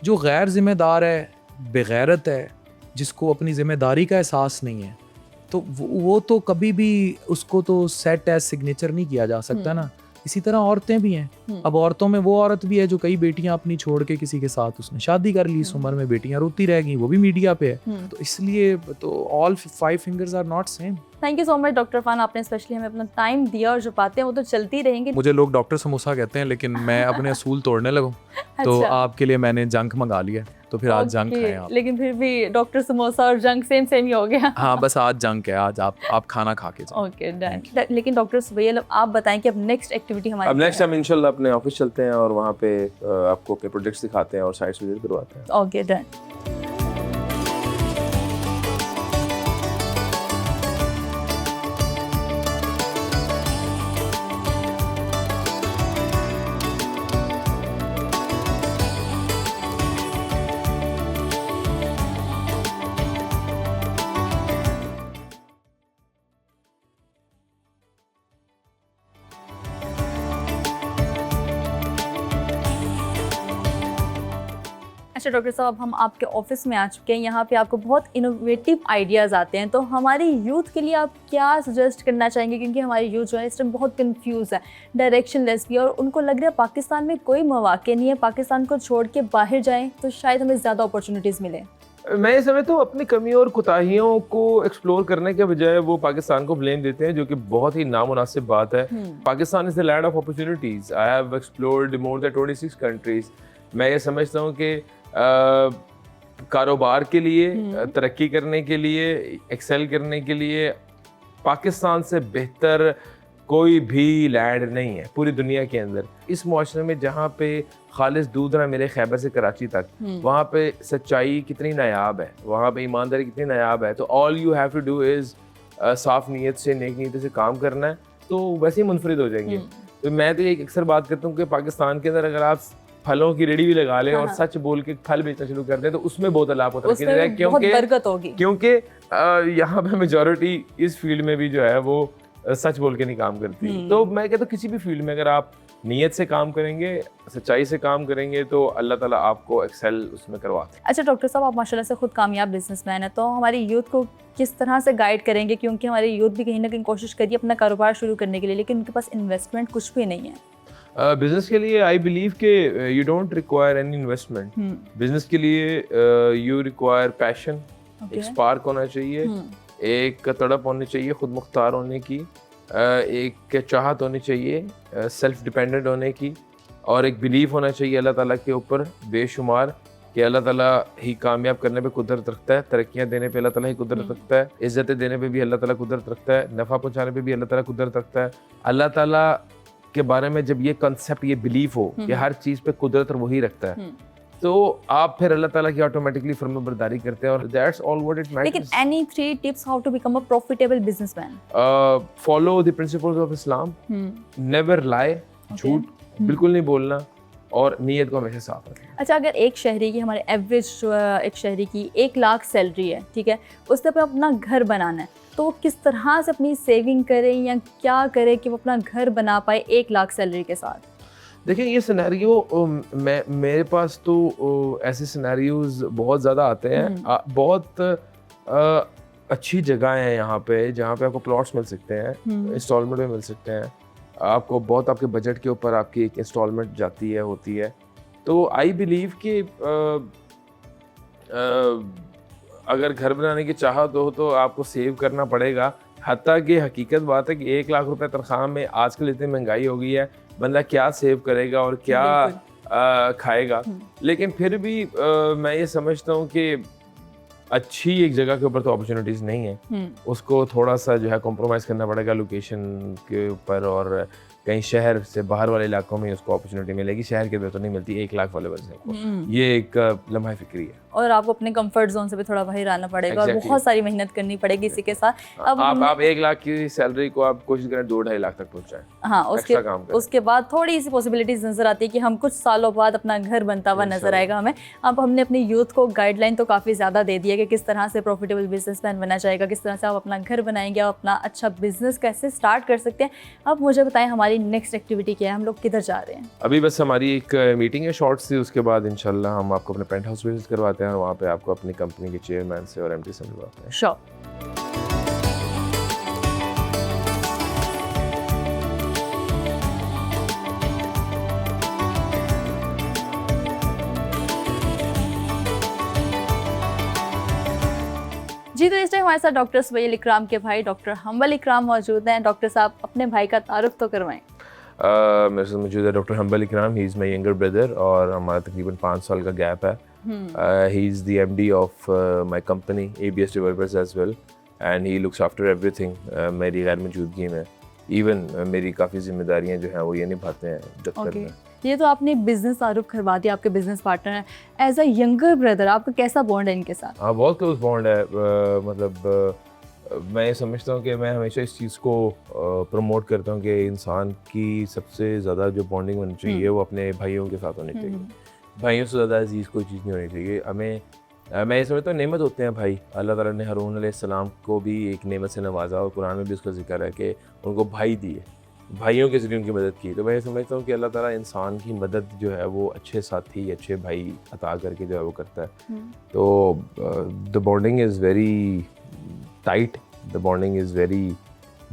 जो गैर जिम्मेदार है, बेगैरत है, जिसको अपनी जिम्मेदारी का एहसास नहीं है, तो वो तो कभी भी उसको तो सेट एज सिग्नेचर नहीं किया जा सकता ना। इसी तरह औरतें भी हैं। अब औरतों में वो औरत भी है जो कई बेटियां अपनी छोड़ के किसी के साथ उसने शादी कर ली, इस उम्र में बेटियां रोती रह गई, वो भी मीडिया पे है। तो इसलिए तो all 5 fingers are not same. Thank you so much doctor Irfan, आपने स्पेशली हमें अपना टाइम दिया, और जो बातें वो तो चलती रहेंगी। मुझे लोग डॉक्टर समोसा कहते हैं, लेकिन मैं अपने असूल तोड़ने लगूं। तो आपके लिए मैंने जंक मंगा लिया, तो फिर आज जंक खाएं आप। लेकिन फिर भी डॉक्टर समोसा और जंक सेम ही हो गया। हाँ, बस आज जंक है, आज आप खाना खा के जाएं। Okay, done. लेकिन डॉक्टर सुबैल, आप बताएं कि अब नेक्स्ट एक्टिविटी हमारी अब नेक्स्ट हम इंशाल्लाह अपने ऑफिस चलते हैं और वहाँ पे आपको अपने प्रोजेक्ट्स दिखाते हैं और साइट्स विजिट करवाते हैं। Okay, done. अच्छा डॉक्टर साहब, हम आपके ऑफिस में आ चुके हैं, यहाँ पे आपको बहुत इनोवेटिव आइडियाज़ आते हैं, तो हमारी यूथ के लिए आप क्या सजेस्ट करना चाहेंगे? क्योंकि हमारी यूथ जो है इस टाइम बहुत कंफ्यूज है, डायरेक्शन लेस भी, और उनको लग रहा है पाकिस्तान में कोई मौके नहीं है, पाकिस्तान को छोड़ के बाहर जाएं तो शायद हमें ज़्यादा अपॉर्चुनिटीज़ मिले। मैं ये समझता हूँ अपनी कमियों और कोताहियों को एक्सप्लोर करने के बजाय वो पाकिस्तान को ब्लेम देते हैं, जो कि बहुत ही नामुनासिब बात है। Pakistan is the land of opportunities. I have explored more than 26 countries. मैं ये समझता हूँ कि कारोबार के लिए, तरक्की करने के लिए, एक्सेल करने के लिए पाकिस्तान से बेहतर कोई भी लैंड नहीं है पूरी दुनिया के अंदर। इस मुआशरे में जहाँ पे खालिस दूध ना मिले खैबर से कराची तक, वहाँ पे सच्चाई कितनी नायाब है, वहाँ पे ईमानदारी कितनी नायाब है। तो all you have to do is साफ नीयत से, नेक नीयत से काम करना है, तो वैसे ही मुनफरिद हो जाएंगे। तो मैं तो एक अक्सर बात करता हूँ कि पाकिस्तान के अंदर अगर आप फलों की रेडी भी लगा लें और सच बोल के फल बेचना शुरू कर दें तो उसमें बहुत अल्लाह को तरक्की देगा, क्योंकि यहाँ पे मेजॉरिटी इस फील्ड में भी जो है वो सच बोल के नहीं काम करती। तो मैं कहता हूँ किसी भी फील्ड में अगर आप नीयत से काम करेंगे, सच्चाई से काम करेंगे, तो अल्लाह ताला आपको एक्सेल उसमें करवाते हैं। अच्छा डॉक्टर साहब, आप माशाल्लाह से खुद कामयाब बिजनेसमैन है, तो हमारी यूथ को किस तरह से गाइड करेंगे? क्योंकि हमारी यूथ भी कहीं ना कहीं कोशिश करिए अपना कारोबार शुरू करने के लिए, लेकिन उनके पास इन्वेस्टमेंट कुछ भी नहीं है। बिजनेस के लिए आई बिलीव के you don't require any investment. Business के लिए यू रिक्वायर पैशन, एक स्पार्क होना चाहिए, एक तड़प होनी चाहिए खुद मुख्तार होने की, एक चाहत होनी चाहिए सेल्फ डिपेंडेंट होने की, और एक बिलीफ होना चाहिए अल्लाह ताला के ऊपर बेशुमार कि अल्लाह ताला ही कामयाब करने पे कुदरत रखता है, तरक्कियाँ देने पे अल्लाह ताला ही कुदरत रखता है, इज़्ज़तें देने पे भी अल्लाह ताला कुदरत रखता है, नफ़ा पहुँचाने पे भी अल्लाह ताला कुदरत रखता है। अल्लाह ताला के बारे में जब ये कॉन्सेप्ट, ये बिलीफ हो कि हर चीज़ पे कुदरत वही रखता है, तो आप फिर अल्लाह ताला की ऑटोमेटिकली फर्माबरदारी करते हैं, और that's all what it matters. लेकिन any 3 tips how to become a profitable businessman? Follow the principles of Islam, never lie, झूठ बिल्कुल नहीं बोलना, और नीयत को हमेशा साफ रखना। अच्छा, अगर एक शहरी की, हमारे एवरेज एक शहरी की 1 लाख सैलरी है, ठीक है, उससे पे अपना घर बनाना है, तो वो किस तरह से अपनी सेविंग करें या क्या करें कि वो अपना घर बना पाए 1 लाख सैलरी के साथ? देखिए ये सिनेरियो मेरे पास तो ऐसे सिनेरियोज बहुत ज़्यादा आते हैं। बहुत अच्छी जगह है यहाँ पे जहाँ पे आपको प्लॉट्स मिल सकते हैं, इंस्टॉलमेंट में मिल सकते हैं, आपको बहुत आपके बजट के ऊपर आपकी एक इंस्टॉलमेंट जाती है, होती है। तो आई बिलीव कि अगर घर बनाने की चाहत हो तो आपको सेव करना पड़ेगा। हत्ता कि हकीकत बात है कि 1 लाख रुपए तनख्वाह में आजकल इतनी महंगाई हो गई है, बंदा क्या सेव करेगा और क्या खाएगा। लेकिन फिर भी मैं ये समझता हूँ कि अच्छी एक जगह के ऊपर तो अपॉर्चुनिटीज़ नहीं है, उसको थोड़ा सा जो है कॉम्प्रोमाइज़ करना पड़ेगा लोकेशन के ऊपर, और कहीं शहर से बाहर वाले इलाकों में उसको अपॉर्चुनिटी मिलेगी, शहर के अंदर तो नहीं मिलती 1 लाख वाले बंदे को। ये एक लम्हा फिक्री है, और आपको अपने कंफर्ट जोन से भी थोड़ा बाहर आना पड़ेगा और बहुत सारी मेहनत करनी पड़ेगी इसी के साथ। अब आप 1 लाख की सैलरी को आप कोशिश करें 2-2.5 लाख तक पहुंचाएं। हाँ, उसके बाद थोड़ी सी पॉसिबिलिटीज नजर आती है कि हम कुछ सालों बाद अपना घर बनता हुआ नजर आएगा हमें। अब हमने अपनी यूथ को गाइडलाइन तो काफ़ी ज़्यादा दे दी है कि किस तरह से प्रॉफिटेबल बिजनेसमैन बना जाएगा, किस तरह से आप अपना घर बनाएंगे और अपना अच्छा बिजनेस कैसे स्टार्ट कर सकते हैं। अब मुझे बताएं हमारी नेक्स्ट एक्टिविटी क्या है, हम लोग किधर जा रहे हैं? अभी बस हमारी एक मीटिंग है शॉर्ट सी, उसके बाद इंशाल्लाह हम आपको अपने पेंट हाउस विजिट करवाते हैं और वहाँ पे आपको अपनी कंपनी के चेयरमैन से और एमडी से मिलवाते हैं। श्योर। जी, तो इस टाइम हमारे साथ डॉक्टर सुबैल इकराम के भाई डॉक्टर हम्बल इकराम मौजूद हैं। डॉक्टर साहब अपने भाई का तारुफ तो करवाएं। मेरे साथ मौजूद है doctor humble Ikram, he is my younger brother और हमारा तकरीबन 5 साल का गैप है। He is the MD of my company ABS developers as well and he looks after everything मेरी गैर मौजूदगी में। इवन मेरी काफ़ी जिम्मेदारियाँ जो हैं वो ये निभाते हैं दफ्तर में। ये तो आपने बिजनेस तारुफ करवा दिया, आपके बिजनेस पार्टनर हैं। एज अ यंगर ब्रदर आपका कैसा बॉन्ड है इनके साथ? हाँ, बहुत क्लोज बॉन्ड है। मैं ये समझता हूँ कि मैं हमेशा इस चीज़ को प्रमोट करता हूँ कि इंसान की सबसे ज़्यादा जो बॉन्डिंग होनी चाहिए वो अपने भाइयों के साथ होनी चाहिए। भाइयों से ज़्यादा अजीज़ कोई चीज़ नहीं होनी चाहिए हमें। मैं ये समझता हूँ नेमत होते हैं भाई। अल्लाह ताला ने हारून अलैहिस्सलाम को भी एक नेमत से नवाजा और कुरान में भी उसका जिक्र है कि उनको भाई दिए। भाइयों के ज़रिए उनकी मदद की। तो मैं समझता हूँ कि अल्लाह ताला इंसान की मदद जो है वो अच्छे साथी, अच्छे भाई अता करके जो है वो करता है। तो the bonding is very tight, the bonding is very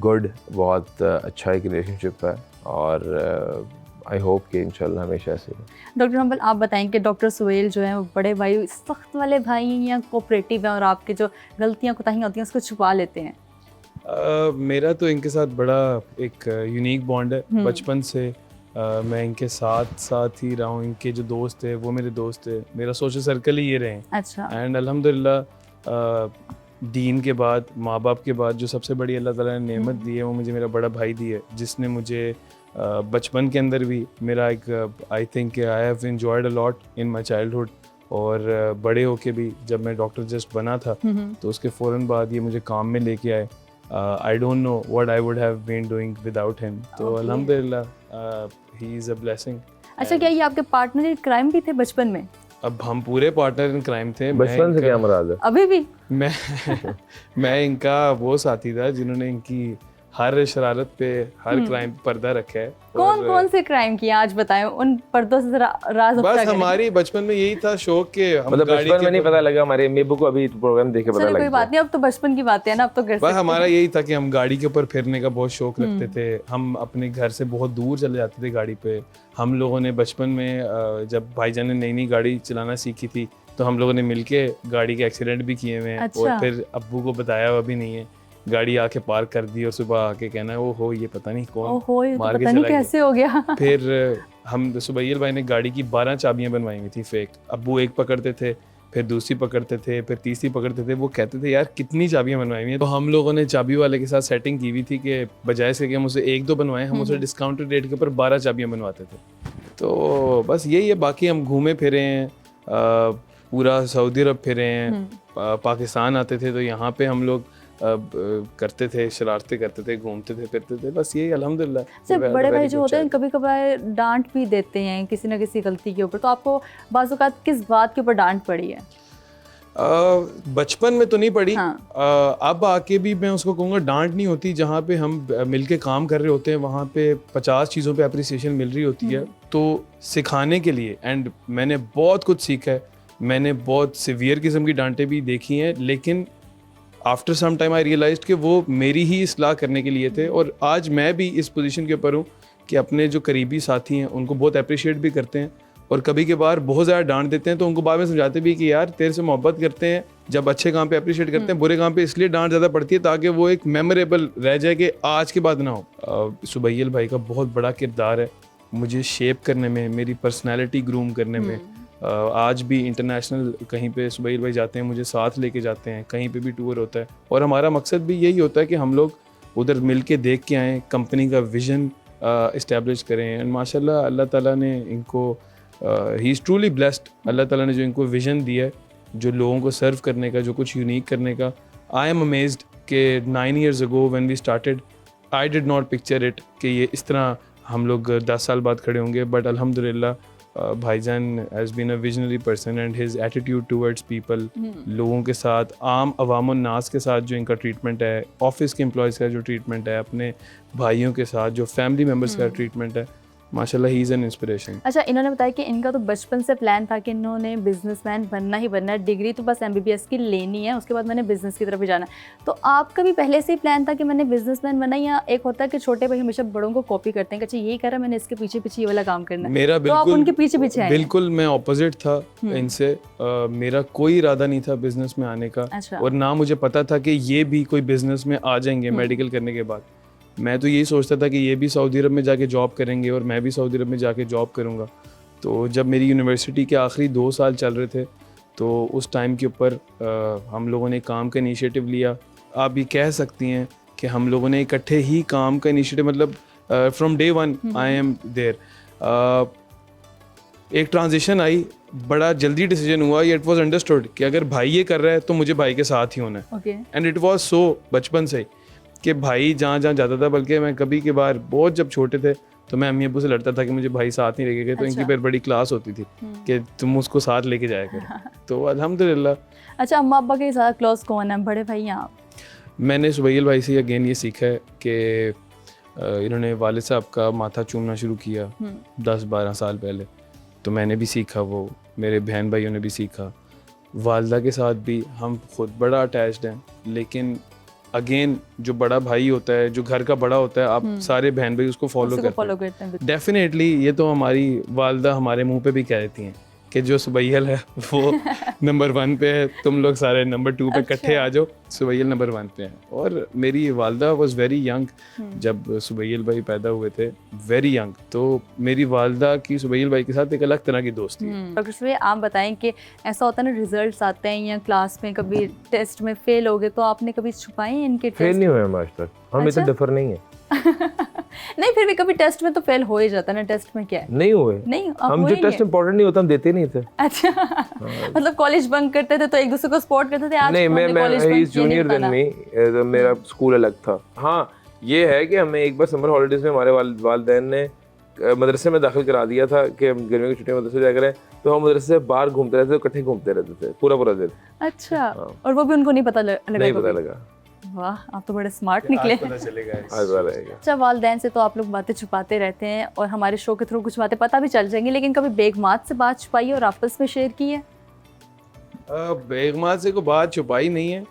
good, बहुत अच्छा एक रिलेशनशिप है और आई होप कि इंशाल्लाह हमेशा ऐसे ही। डॉक्टर हम्बल, आप बताएं कि डॉक्टर सुहेल जो हैं वो बड़े भाई सख्त वाले भाई हैं या कोऑपरेटिव हैं और आपके जो गलतियां कोताहियां होती हैं उसको छुपा लेते हैं? मेरा तो इनके साथ बड़ा एक यूनिक बॉन्ड है बचपन से। मैं इनके साथ ही रहा हूँ। इनके जो दोस्त थे वो मेरे दोस्त थे, मेरा सोशल सर्कल ही ये रहे। अच्छा। एंड अल्हम्दुलिल्लाह दीन के बाद, माँ बाप के बाद जो सबसे बड़ी अल्लाह ताला ने नेमत दी है वो मुझे मेरा बड़ा भाई दी है, जिसने मुझे बचपन के अंदर भी मेरा एक I think I have enjoyed a lot in my childhood. और बड़े होके भी जब मैं डॉक्टर जस्ट बना था तो उसके फ़ौरन बाद ये मुझे काम में लेके आए। I don't know what I would have been doing without him. तो अल्हम्दुलिल्लाह ही इज़ अ ब्लेसिंग। अच्छा, क्या ये आपके पार्टनर इन क्राइम भी थे बचपन में? अब हम पूरे पार्टनर इन क्राइम थे। बचपन से क्या मुराद है? अभी भी? मैं इनका वो साथी था जिन्होंने इनकी हर शरारत पे, हर क्राइम पे पर्दा रखा है। कौन कौन से क्राइम किए आज बताएं, उन पर्दों से जरा राज बस हमारी बचपन में यही था शौक के हम मतलब गाड़ी बचपन में नहीं के पता लगा, हमारे अम्मी अब्बू को अभी प्रोग्राम देखे पता चलो लगा। कोई बात नहीं, अब तो बचपन की बातें हैं ना, अब तो घर बस से। हमारा यही था कि हम गाड़ी के ऊपर फिरने का बहुत शौक रखते थे। हम अपने घर से बहुत दूर चले जाते थे गाड़ी पे। हम लोगों ने बचपन में जब भाईजान ने नई नई गाड़ी चलाना सीखी थी तो हम लोगों ने मिलके गाड़ी के एक्सीडेंट भी किए हुए हैं। अच्छा। और फिर अब्बू को बताया हुआ भी नहीं है, गाड़ी आके पार्क कर दी और सुबह आके कहना है वो हो ये पता नहीं कौन ओहो, ये तो मार के पता नहीं चला गया। कैसे हो गया। फिर हम सुबैल भाई ने गाड़ी की 12 चाबियां बनवाई हुई थी फेक। अब्बू एक पकड़ते थे, फिर दूसरी पकड़ते थे, फिर तीसरी पकड़ते थे। वो कहते थे यार कितनी चाबियां बनवाई हुई हैं। तो हम लोगों ने चाबी वाले के साथ सेटिंग की हुई थी कि बजाय से कि हम उसे एक दो बनवाएं, हम उसे डिस्काउंटेड रेट के ऊपर 12 चाबियां बनवाते थे। तो बस यही है। बाकी हम घूमे फिरे हैं, पूरा सऊदी अरब फिरे हैं, पाकिस्तान आते थे तो यहाँ पे हम लोग करते थे, शरारतें करते थे, घूमते थे, फिरते थे। बस यही अल्हम्दुलिल्लाह। सिर्फ बड़े भाई जो होते हैं कभी कभार डांट भी देते हैं किसी ना किसी गलती के ऊपर, तो आपको बाज़ औक़ात किस बात के ऊपर डांट पड़ी है? बचपन में तो नहीं पड़ी। हाँ। अब आके भी मैं उसको कहूँगा डांट नहीं होती। जहाँ पे हम मिलके काम कर रहे होते हैं वहाँ पे 50 चीज़ों पे अप्रिसिएशन मिल रही होती है, तो सिखाने के लिए। एंड मैंने बहुत कुछ सीखा है, मैंने बहुत सीवियर किस्म की डांटें भी देखी हैं, लेकिन after some time I realised कि वो मेरी ही इस्लाह करने के लिए थे। और आज मैं भी इस पोजीशन के ऊपर हूँ कि अपने जो करीबी साथी हैं उनको बहुत अप्रिशिएट भी करते हैं, और कभी कभार बहुत ज़्यादा डांट देते हैं तो उनको बाद में समझाते भी कि यार तेरे से मोहब्बत करते हैं। जब अच्छे काम पे अप्रिशिएट करते हैं, बुरे काम पे इसलिए डांट ज़्यादा पड़ती है ताकि वो एक मेमोरेबल रह जाए कि आज के बाद ना हो। सुबैल भाई का बहुत बड़ा किरदार है मुझे शेप करने में, मेरी पर्सनैलिटी ग्रूम करने में। आज भी इंटरनेशनल कहीं पे सुबैल भाई जाते हैं, मुझे साथ लेके जाते हैं, कहीं पे भी टूर होता है। और हमारा मकसद भी यही होता है कि हम लोग उधर मिल के देख के आएँ, कंपनी का विजन इस्टेब्लिश करें। एंड माशाल्लाह अल्लाह ताला ने इनको ही इज़ ट्रूली ब्लेस्ड। अल्लाह ताला ने जो इनको विजन दिया है, जो लोगों को सर्व करने का, जो कुछ यूनिक करने का। आई एम अमेज्ड कि 9 years ago when we started I did not picture it कि ये इस तरह हम लोग 10 साल बाद खड़े होंगे। बट अल्हम्दुलिल्लाह भाईजान has been a visionary person and his attitude towards people, लोगों के साथ, आम अवाम नास के साथ जो इनका ट्रीटमेंट है, ऑफिस के एम्प्लॉयज़ का जो ट्रीटमेंट है, अपने भाइयों के साथ जो फैमिली मेम्बर्स का ट्रीटमेंट है, माशाल्लाह ही इज़ एन इंस्पिरेशन। अच्छा, इन्होंने बताया कि इनका तो बचपन से प्लान था कि इन्होंने बिजनेसमैन बनना ही बनना है, डिग्री तो बस MBBS की लेनी है, उसके बाद मैंने बिजनेस की तरफ भी जाना है। तो आपका भी पहले से ही प्लान था कि मैंने बिजनेसमैन बनना, या एक होता है कि छोटे भाई हमेशा बड़ों को कॉपी करते हैं कि अच्छा यही करा, मैंने इसके पीछे पीछे ये वाला काम करना है? मेरा तो आप उनके पीछे पीछे आए? बिल्कुल मैं ऑपोजिट था इनसे। मेरा कोई इरादा नहीं था बिजनेस में आने का। अच्छा। और ना मुझे पता था कि ये भी कोई बिजनेस में आ जाएंगे मेडिकल करने के बाद। मैं तो यही सोचता था कि ये भी सऊदी अरब में जाके जॉब करेंगे और मैं भी सऊदी अरब में जाके जॉब करूँगा। तो जब मेरी यूनिवर्सिटी के आखिरी 2 साल चल रहे थे तो उस टाइम के ऊपर हम लोगों ने काम का इनिशिएटिव लिया। आप ये कह सकती हैं कि हम लोगों ने इकट्ठे ही काम का इनिशिएटिव, मतलब from day one I am there. एक ट्रांजिशन आई, बड़ा जल्दी डिसीजन हुआ। इट वाज अंडरस्टूड कि अगर भाई ये कर रहा है तो मुझे भाई के साथ ही होना है। एंड इट वाज सो बचपन से कि भाई जहाँ जहाँ जाता था, बल्कि मैं कभी के बार बहुत जब छोटे थे तो मैं अम्मी अब्बू से लड़ता था कि मुझे भाई साथ नहीं लेके गए। तो इनकी फिर बड़ी क्लास होती थी कि तुम उसको साथ लेके जाया कर। तो अल्हम्दुलिल्लाह। अच्छा, अम्मा अब्बा के साथ क्लोज कौन है, बड़े भाई हैं आप? मैंने सुबैल भाई से अगेन ये सीखा है कि इन्होंने वालिद साहब का माथा चूमना शुरू किया 10-12 साल पहले, तो मैंने भी सीखा, वो मेरे बहन भाइयों ने भी सीखा। वालदा के साथ भी हम खुद बड़ा अटैच्ड हैं, लेकिन अगेन जो बड़ा भाई होता है, जो घर का बड़ा होता है, आप सारे बहन भाई उसको फॉलो करते हैं। डेफिनेटली ये तो हमारी वालदा हमारे मुंह पे भी कह देती हैं कि जो सुबैयल है वो नंबर 1 पे है, तुम लोग सारे नंबर 2 पे इकट्ठे आ जाओ, सुबैयल नंबर 1 पे है। और मेरी वालदा वाज वेरी यंग जब सुबैयल भाई पैदा हुए थे, वेरी यंग। तो मेरी वालदा की सुबैयल भाई के साथ एक अलग तरह की दोस्ती है। डॉक्टर सुबैल, आप बताएं कि ऐसा होता है ना, रिजल्ट्स आते हैं या क्लास में कभी टेस्ट में फेल हो गए, तो आपने कभी छुपाए हैं इनके टेस्ट? फेल नहीं हुए हम आज तक, हम इतना डफर नहीं है। नहीं, फिर भी कभी टेस्ट में तो फेल हो ही जाता है ना, टेस्ट में क्या है? नहीं हुए, नहीं, हम जो टेस्ट इंपॉर्टेंट नहीं होता हम देते नहीं थे। अच्छा, मतलब कॉलेज बंक करते थे तो एक दूसरे को सपोर्ट करते थे? आज नहीं, मैं ही जूनियर देन मी, मेरा स्कूल अलग था। हाँ, ये है कि हमें एक बार समर हॉलीडेज में हमारे वालिदैन ने मदरसे में दाखिल करा दिया था कि हम गर्मियों की छुट्टियों में मदरसे जाकर हैं, तो हम मदरसे से बाहर घूमते रहते थे, इकट्ठे घूमते रहते थे पूरा दिन। अच्छा, और वो भी उनको नहीं पता लगा? नहीं पता लगा। वाह, आप तो बड़े स्मार्ट निकले। आज पता रहेगा। अच्छा, वालिदैन से तो आप लोग बातें छुपाते रहते हैं और हमारे शो के थ्रू कुछ बातें पता भी चल जाएंगी, लेकिन कभी बेगमात से बात छुपाई और आपस में शेयर की है? बेगमात से कोई बात छुपाई नहीं है,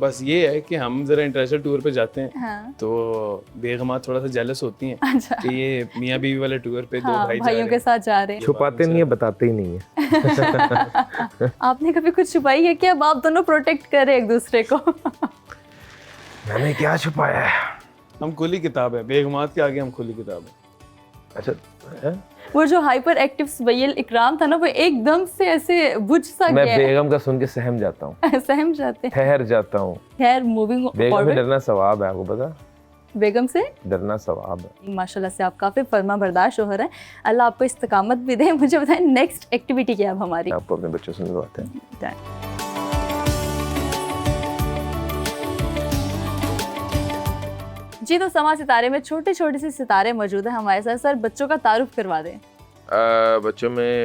बस ये है कि हम जरा इंटरनेशनल टूर पे जाते हैं। हाँ। तो बेगमात थोड़ा सा जेलस होती हैं अच्छा। कि ये मियाँ बीवी वाले टूर पे हाँ, दो भाई भाइयों के साथ जा रहे हैं। छुपाते नहीं है, बताते ही नहीं है। आपने कभी कुछ छुपाई है कि अब आप दोनों प्रोटेक्ट कर रहे हैं एक दूसरे को? मैंने क्या छुपाया है? हम खुली किताब है, बेगमात के आगे हम खुली किताब है। अच्छा है? वो जो हाइपर एक्टिव सुबैल इकराम था ना, वो एकदम से ऐसे बुझ सा मैं गया। बेगम का सुन के सहम जाता हूँ, सहम जाते हैं। ठहर जाता हूँ। खैर, मूविंग बेगम से डरना सवाब है, आपको पता? बेगम से डरना सवाब है। माशाल्लाह से आप काफ़ी फर्मा बर्दार शोहर हैं, अल्लाह आपको इस्तकामत भी दे। मुझे बताएं, नेक्स्ट एक्टिविटी क्या है अब हमारी? आपको अपने बच्चों से मिलवाते हैं। जी, तो समा सितारे में छोटे छोटे से सितारे मौजूद हैं हमारे साथ। सर, बच्चों का तारुफ करवा दें। बच्चों में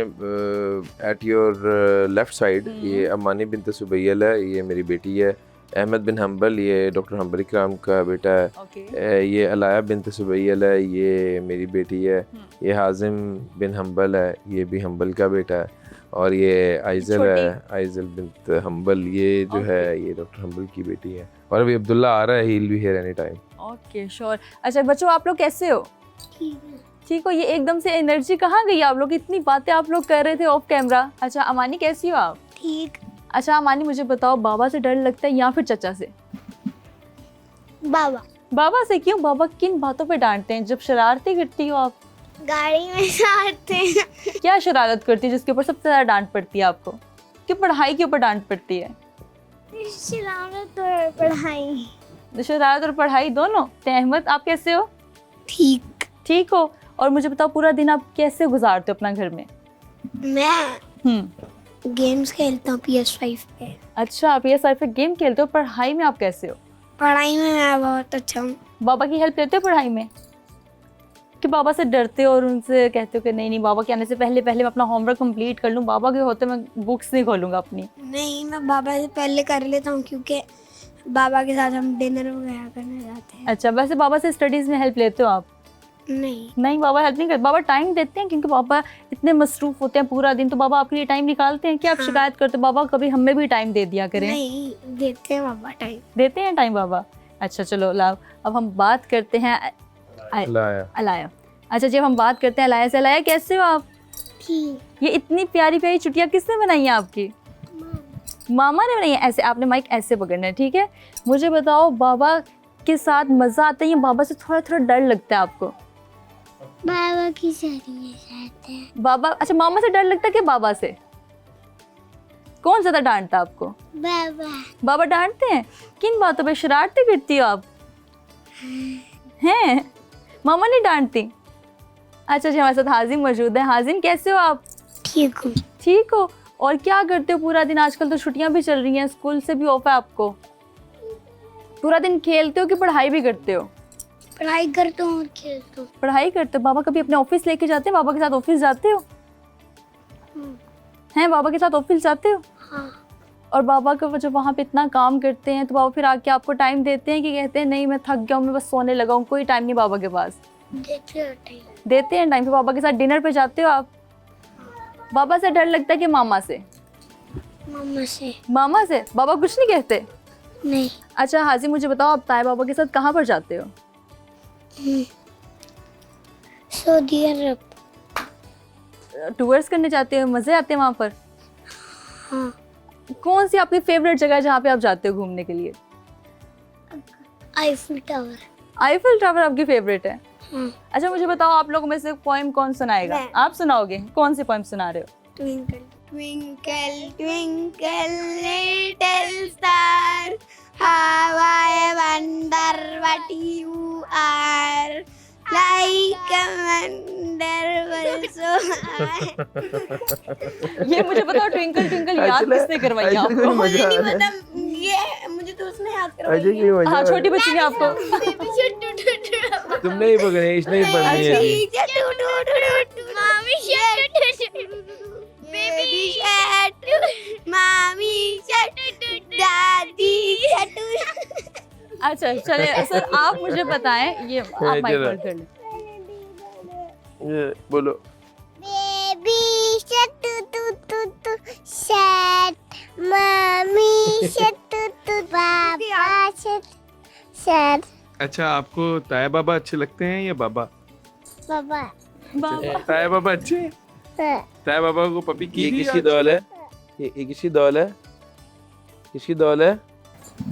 एट योर लेफ्ट साइड ये अमानी बिनत सुबैल है, ये मेरी बेटी है। अहमद बिन हम्बल, ये डॉक्टर हम्बल इकराम का बेटा है। ये अलाया बिनत सुबैल है, ये मेरी बेटी है। ये हाजिम बिन हम्बल है, ये भी हम्बल का बेटा है। और ये आइजल है, आइजल बिनत हम्बल, ये जो है ये डॉक्टर हम्बल की बेटी है। और अभी अब्दुल्ला आ रहा है, he will be here any time. Okay, sure. अच्छा बच्चों, आप लोग कैसे हो? ठीक हो? ये एकदम से एनर्जी कहाँ गई आप लोग? इतनी बातें आप लोग कर रहे थे ऑफ कैमरा। अच्छा, अमानी कैसी हो आप? ठीक। अच्छा अमानी, मुझे बताओ, बाबा से डर लगता है या फिर चचा से? बाबा। बाबा से क्यों? बाबा किन बातों पे डांटते हैं जब शरारती करती हो आप? गाड़ी में जाते हैं। क्या शरारत करती है जिसके ऊपर सबसे ज्यादा डांट पड़ती है आपको? कि पढ़ाई के ऊपर डांट पड़ती है? शरारत और पढ़ाई। शरारत और पढ़ाई दोनों। तो अहमद, आप कैसे हो? ठीक। ठीक हो। और मुझे बताओ, पूरा दिन आप कैसे गुजारते हो अपना घर में? मैं गेम्स खेलता हूँ PS5 पे। अच्छा, आप PS5 पे गेम खेलते हो। पढ़ाई में आप कैसे हो? पढ़ाई में मैं बहुत अच्छा हूँ। बाबा की हेल्प लेते हो पढ़ाई में? कि बाबा से डरते हो और उनसे कहते हो कि नहीं नहीं, बाबा के आने से पहले पहले मैं अपना होमवर्क कंप्लीट कर लूँ, बाबा के होते मैं बुक्स नहीं खोलूँगा अपनी? नहीं, मैं बाबा से पहले कर लेता हूँ क्योंकि बाबा के साथ हम डिनर वगैरह करने जाते हैं। अच्छा, वैसे बाबा से स्टडीज़ में हेल्प लेते हो आप? नहीं, बाबा हेल्प नहीं करते। बाबा टाइम देते हैं क्योंकि बाबा इतने मसरूफ होते हैं पूरा दिन, तो बाबा आपके लिए टाइम निकालते हैं? क्या आप शिकायत करते हो बाबा कभी हमें भी टाइम दे दिया करें? नहीं, देते हैं बाबा टाइम। देते हैं टाइम बाबा? अच्छा चलो लाओ, अब हम बात करते हैं अलाया। अच्छा, जब हम बात करते हैं अलाया से, अलाया कैसे हो आप? ठीक। ये इतनी प्यारी प्यारी छुट्टियाँ किसने बनाई हैं आपकी? मामा ने बनाई है? ऐसे आपने माइक ऐसे पकड़ना है, ठीक है? मुझे बताओ, बाबा के साथ मज़ा आता है या बाबा से थोड़ा थोड़ा डर लगता है आपको? बाबा की जाते हैं। बाबा। अच्छा, मामा से डर लगता है कि बाबा से? कौन ज़्यादा डांटता आपको? बाबा। बाबा डांटते हैं? किन बातों पे शरारतें करती हो आप? हैं? मामा नहीं डांटती? अच्छा जी, हमारे साथ हाजिम मौजूद है। हाजिम कैसे हो आप? ठीक हूँ। ठीक हो। और क्या करते हो पूरा दिन? आजकल तो छुट्टियां भी चल रही हैं, स्कूल से भी ऑफ है आपको। पूरा दिन खेलते हो कि पढ़ाई भी करते हो? पढ़ाई करता हूँ और खेलता हूँ। पढ़ाई करते हो। बाबा कभी अपने ऑफिस लेके जाते हैं? बाबा के साथ ऑफिस जाते हो? हैं, बाबा के साथ ऑफिस जाते हो? हाँ। और बाबा का जब वहाँ पे इतना काम करते हैं तो बाबा फिर आके आपको टाइम देते हैं कि कहते हैं नहीं मैं थक गया हूँ, मैं बस सोने लगा हूँ, कोई टाइम नहीं बाबा के पास? देते हैं टाइम। फिर बाबा के साथ डिनर पे जाते हो आप? बाबा से डर लगता है कि मामा से? मम्मा से। मामा से? बाबा कुछ नहीं कहते? नहीं। अच्छा हाजी, मुझे बताओ आप ताए बाबा के साथ कहाँ पर जाते हो? सऊदी अरब। टूर्स करने जाते हो? मज़े आते हैं वहाँ पर? हाँ। कौन सी आपकी फेवरेट जगह है जहाँ पे आप जाते हो घूमने के लिए? Eiffel tower. आईफिल टावर आपकी फेवरेट है? हाँ। अच्छा मुझे बताओ आप लोगों में से पोएम कौन सुनाएगा? मैं। आप सुनाओगे? कौन सी पोएम सुना रहे हो? Twinkle, twinkle, twinkle, little star, how I wonder what you are. Like a wonderful soul. ये मुझे बताओ ट्विंकल ट्विंकल याद किसने करवाई आपको? मुझे नहीं पता, ये मुझे तो उसने याद करवाई है। हाँ छोटी बच्ची ने आपको? तुमने ही पकड़े, इसने ही पढ़नी है। मामी बेबी शट, मामी शट, दादी शट। अच्छा चले सर आप मुझे बताएं, ये आप माइक जरा। पर कर लें। ये बोलो। बेबी शट तू शट, मामी शट तू बाबा शट। अच्छा, आपको ताया बाबा अच्छे लगते हैं या बाबा? बाबा। बाबा ताया बाबा अच्छे हैं? ताया बाबा को पपी की ये थी किसकी आज? दौल है? ये किसकी दौल है? किसकी दौल है?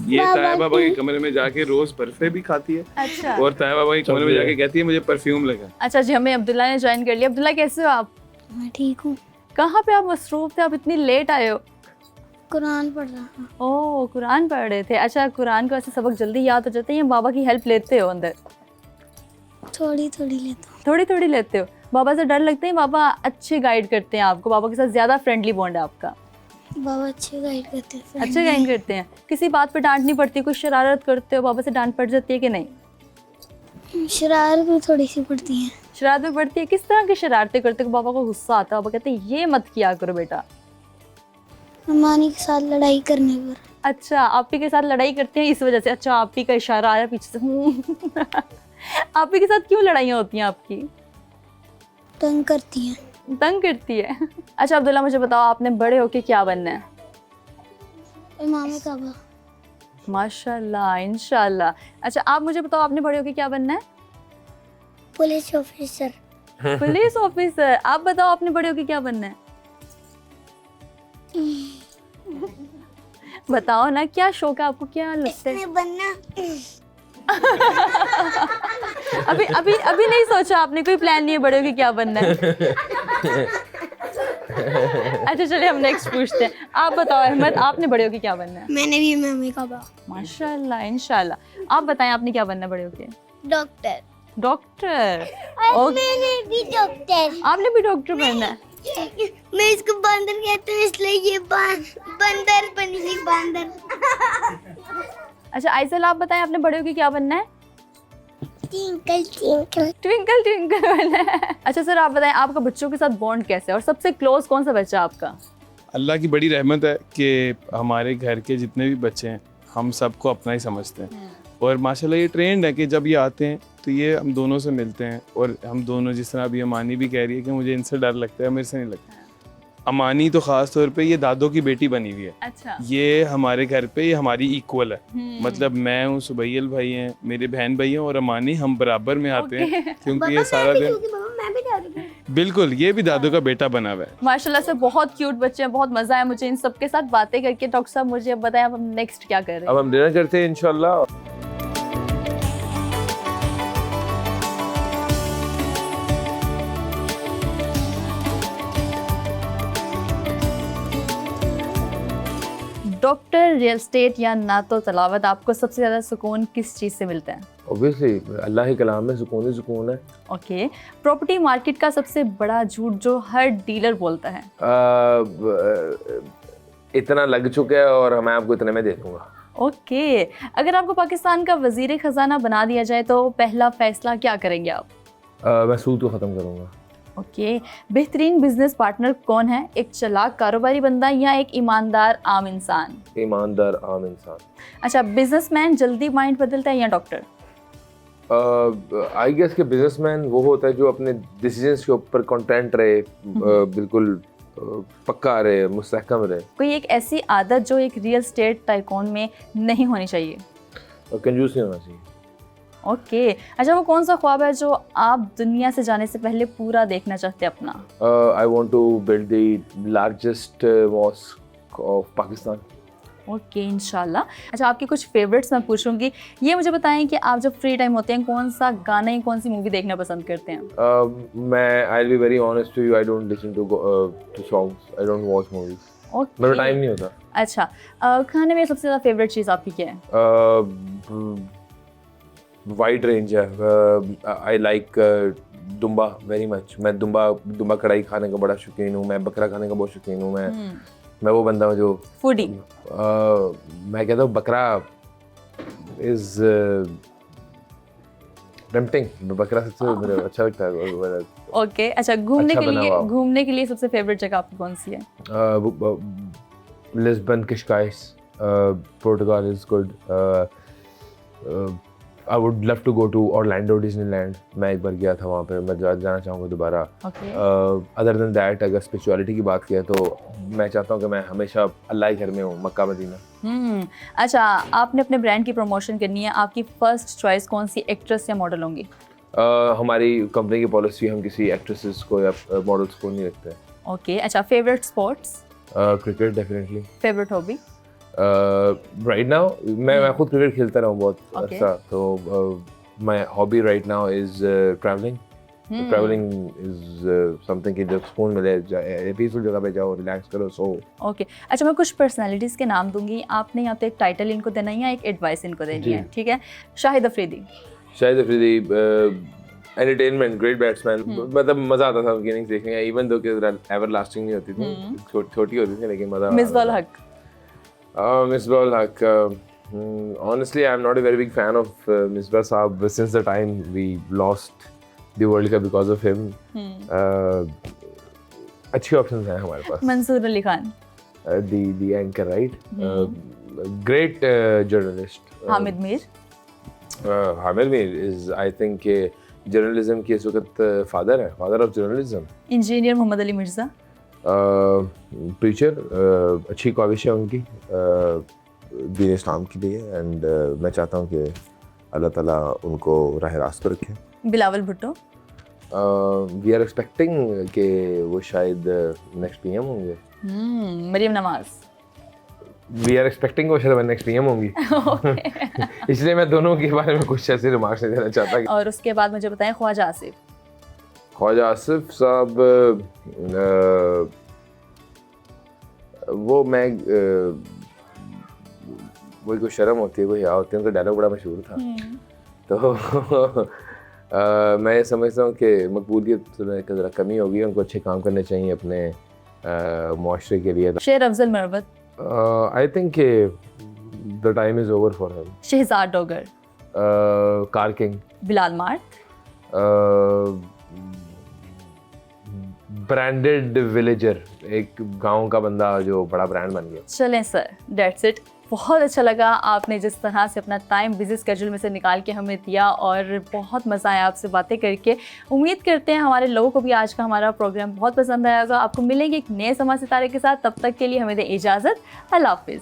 ये बाबा ताया बाबा के की। कमरे में जाके रोज बर्फे भी खाती है अच्छा और ताया बाबा के कमरे में जाके कहती है मुझे परफ्यूम लगा। अच्छा जी, हमें अब्दुल्ला ने ज्वाइन कर लिया। अब्दुल्ला कैसे हो आप? मैं ठीक हूँ। कहाँ पे आप मसरूफ थे, आप इतनी लेट आए हो? कुरान पढ़ रहा हूँ। ओह कुरान पढ़ रहे थे। अच्छा कुरान का ऐसे सबक जल्दी याद हो जाते हैं या बाबा की हेल्प लेते हो अंदर? थोड़ी थोड़ी लेता हूँ। थोड़ी थोड़ी लेते हो। बाबा से डर लगते हैं? बाबा अच्छे गाइड करते हैं आपको? बाबा के साथ ज़्यादा फ्रेंडली बॉन्ड है आपका? बाबा अच्छे गाइड करते हैं। अच्छे गाइड करते हैं। किसी बात पे डांट नहीं पड़ती? कुछ शरारत करते हो बाबा से डांट पड़ जाती है कि नहीं? शरारत भी थोड़ी सी पड़ती है। शरारत भी पड़ती है? किस तरह की शरारतें करते हो बाबा को गुस्सा आता है? बाबा कहते हैं ये मत किया करो बेटा। मानी के साथ लड़ाई करने पर। अच्छा आपी के साथ लड़ाई करते हैं इस वजह से? अच्छा आपी का इशारा आया पीछे से। आपी के साथ क्यों लड़ाइयाँ होती हैं आपकी? तंग करती हैं। तंग करती है। अच्छा अब्दुल्ला मुझे बताओ आपने बड़े होके क्या बनना है? इमाम काबा। माशाल्लाह इंशाल्लाह। अच्छा आप मुझे बताओ आपने बड़े होके क्या बनना है? Police officer. Police officer. आप बताओ आपने बड़े होके क्या बनना है? बताओ ना क्या शौक है आपको, क्या लगता है? इसमें बनना। अभी अभी अभी नहीं सोचा आपने? कोई प्लान नहीं है बड़े होके क्या बनना है? अच्छा चलिए हम नेक्स्ट पूछते हैं। आप बताओ अहमद आपने बड़े होके क्या बनना है? मैंने भी इमाम काबा। माशाल्लाह इंशाल्लाह। आप बताएं आपने क्या बनना है बड़े होके? डॉक्टर। डॉक्टर। और मैंने भी डॉक्टर। आपने भी डॉक्टर बनना है? मैं इसको बंदर कहती हूँ इसलिए ये बंदर बनी बंदर। अच्छा आइसल आप बताएं आपने बड़े होके क्या बनना है? Twinkle twinkle. ट्विंकल ट्विंकल बनना है। अच्छा सर आप बताएं आपका बच्चों के साथ बॉन्ड कैसे है और सबसे क्लोज कौन सा बच्चा आपका? अल्लाह की बड़ी रहमत है कि हमारे घर के जितने भी बच्चे हैं हम सबको अपना ही समझते हैं और माशाल्लाह ये ट्रेंड है कि जब ये आते हैं तो ये हम दोनों से मिलते हैं और हम दोनों, जिस तरह अभी अमानी भी कह रही है कि मुझे इनसे डर लगता है, मेरे से नहीं लगता। अमानी तो ख़ास तौर पे ये दादों की बेटी बनी हुई है। अच्छा ये हमारे घर पे ये हमारी इक्वल है। मतलब मैं हूँ, सुबैल भाई हैं, मेरे बहन भाई हैं और अमानी, हम बराबर में आते हैं क्योंकि ये सारा दिन मैं भी दादी। बिल्कुल ये भी दादों का बेटा बना हुआ है। माशाल्लाह से बहुत क्यूट बच्चे हैं, बहुत मजा आया मुझे इन सबके साथ बातें करके। डॉक्टर साहब मुझे अब बताएं अब हम नेक्स्ट क्या कर रहे हैं? अब हम डिनर करते हैं इंशाल्लाह। डॉक्टर, रियल स्टेट या ना तो तलावत, आपको सबसे ज़्यादा सुकून किस चीज़ से मिलता है? ऑब्वियसली अल्लाह के कलाम में सुकून ही सुकून है। ओके। प्रॉपर्टी मार्केट का सबसे बड़ा झूठ जो हर डीलर बोलता है? इतना लग चुका है और मैं आपको इतने में दे दूंगा। ओके। अगर आपको पाकिस्तान का वजीर खजाना बना दिया जाए तो पहला फैसला क्या करेंगे आप? मैं सूद को ख़त्म करूंगा। ओके, बेहतरीन बिजनेस पार्टनर कौन है? एक चालाक कारोबारी बंदा या एक ईमानदार आम इंसान? ईमानदार आम इंसान। अच्छा, बिजनेसमैन जल्दी माइंड बदलता है या डॉक्टर? आई गेस के बिजनेसमैन वो होता है जो अपने डिसीजंस के ऊपर कंटेंट रहे, बिल्कुल पक्का रहे, मुस्तहकम रहे। कोई एक ऐसी आदत जो एक रियल स्टेट टाइकून में नहीं होनी चाहिए? और कंजूस नहीं होना चाहिए। ओके, अच्छा वो कौन सा ख्वाब है जो आप दुनिया से जाने से पहले पूरा देखना चाहते हैं अपना? I want to build the largest mosque of Pakistan. Okay, इंशाल्लाह। अच्छा, आपकी कुछ फेवरेट्स मैं पूछूंगी, ये मुझे बताएं कि आप जब फ्री टाइम होते हैं कौन सा गाना या कौन सी मूवी देखना पसंद करते हैं? मैं I will be very honest to you, I don't listen to songs, I don't watch movies, okay, मेरा टाइम नहीं होता। अच्छा, खाने में सबसे ज़्यादा फेवरेट चीज़ आपकी क्या है? वाइड रेंज है। आई लाइक दुम्बा वेरी मच। मैं दुम्बा कढ़ाई खाने का बड़ा शौकीन हूँ, मैं बकरा खाने का बहुत शौकीन हूँ। मैं वो बंदा हूँ जो फूडी। मैं कहता हूँ बकरा इज टेम्पटिंग, बकरा सबसे मुझे अच्छा लगता है। ओके, अच्छा, घूमने अच्छा के बना लिए हुआ। घूमने के लिए सबसे फेवरेट जगह आपकी कौन सी है? Lisbon, Cascais, Portugal is good. I would love to go to Orlando Disneyland. मैं एक बार गया था वहाँ पे, मैं जाना चाहूँगा दोबारा। ओके, अदर देन दैट, अगर स्पिरिचुअलिटी की बात किया तो मैं चाहता हूँ कि मैं हमेशा अल्लाह के घर में हूँ, मक्का मदीना। अच्छा, आपने अपने ब्रांड की प्रमोशन करनी है, आपकी फर्स्ट चॉइस कौन सी एक्ट्रेस या मॉडल होंगी? हमारी कंपनी की पॉलिसी, हम किसी एक्ट्रेसेस को या मॉडल्स को नहीं रखते। ओके, अच्छा, favourite sports? Cricket definitely. Favourite hobby? Right now मैं खुद क्रिकेट खेलता रहा हूँ बहुत Okay. अच्छा, तो my hobby right now is travelling. Travelling is something कि जब सुकून मिले, पीसफुल जगह पे जाओ, रिलैक्स करो, सो। ओके, अच्छा, मैं कुछ पर्सनालिटीज़ के नाम दूंगी, आपने या तो एक टाइटल इनको देना है या एक एडवाइस इनको देनी है, ठीक है? Shahid Afridi. Shahid Afridi entertainment, great batsman. मतलब मजा आता था उनकी इनिंग्स देखने का, इवन दो कि एवर लास्टिंग नहीं होती थी, छोटी होती थी, लेकिन मजा। मिसबाह हक। Misbah Haq, honestly, I'm not a very big fan of Misbah Saab since the time we lost the World Cup because of him. अच्छे options हैं हमारे पास। Mansoor Ali Khan. The anchor, right? Great journalist. Hamid Mir. Hamid Mir is, I think, journalism की इस वक्त father है, father of journalism. Engineer Mohammad Ali Mirza. Preacher, अच्छी ख्वाहिश है उनकी दीन इस्लाम के लिए, एंड मैं चाहता हूँ कि अल्लाह ताला उनको राह रास्त पर रखे। Bilawal Bhutto. We are expecting कि वो शायद नेक्स्ट पीएम होंगे। Maryam Nawaz. We are expecting वो शायद नेक्स्ट पीएम होंगी। इसलिए मैं दोनों के बारे में कुछ ऐसे रिमार्क्स नहीं देना चाहता। और उसके बाद मुझे बताएं ख्वाजा आसिफ। ख्वाजा आसिफ साहब, वो मैं वही कोई शर्म होती है, कोई या होती है, उनका डायलॉग बड़ा मशहूर था। तो मैं ये समझता हूँ कि मकबूलियत में ज़रा कमी होगी, उनको अच्छे काम करने चाहिए अपने मुआशरे के लिए। Sher Afzal Marwat. I think the time is over for him. Shahzad Dogar. Car king. Bilal mart. Branded villager, एक गांव का बंदा जो बड़ा ब्रांड बन गया। चलें सर, डेट्स इट। बहुत अच्छा लगा आपने जिस तरह से अपना टाइम बिजी स्केड्यूल में से निकाल के हमें दिया, और बहुत मज़ा आया आपसे बातें करके। उम्मीद करते हैं हमारे लोगों को भी आज का हमारा प्रोग्राम बहुत पसंद आएगा। आपको मिलेंगे एक नए समा सितारे के साथ, तब तक के लिए हमें दें इजाज़त। अल्लाह हाफिज़।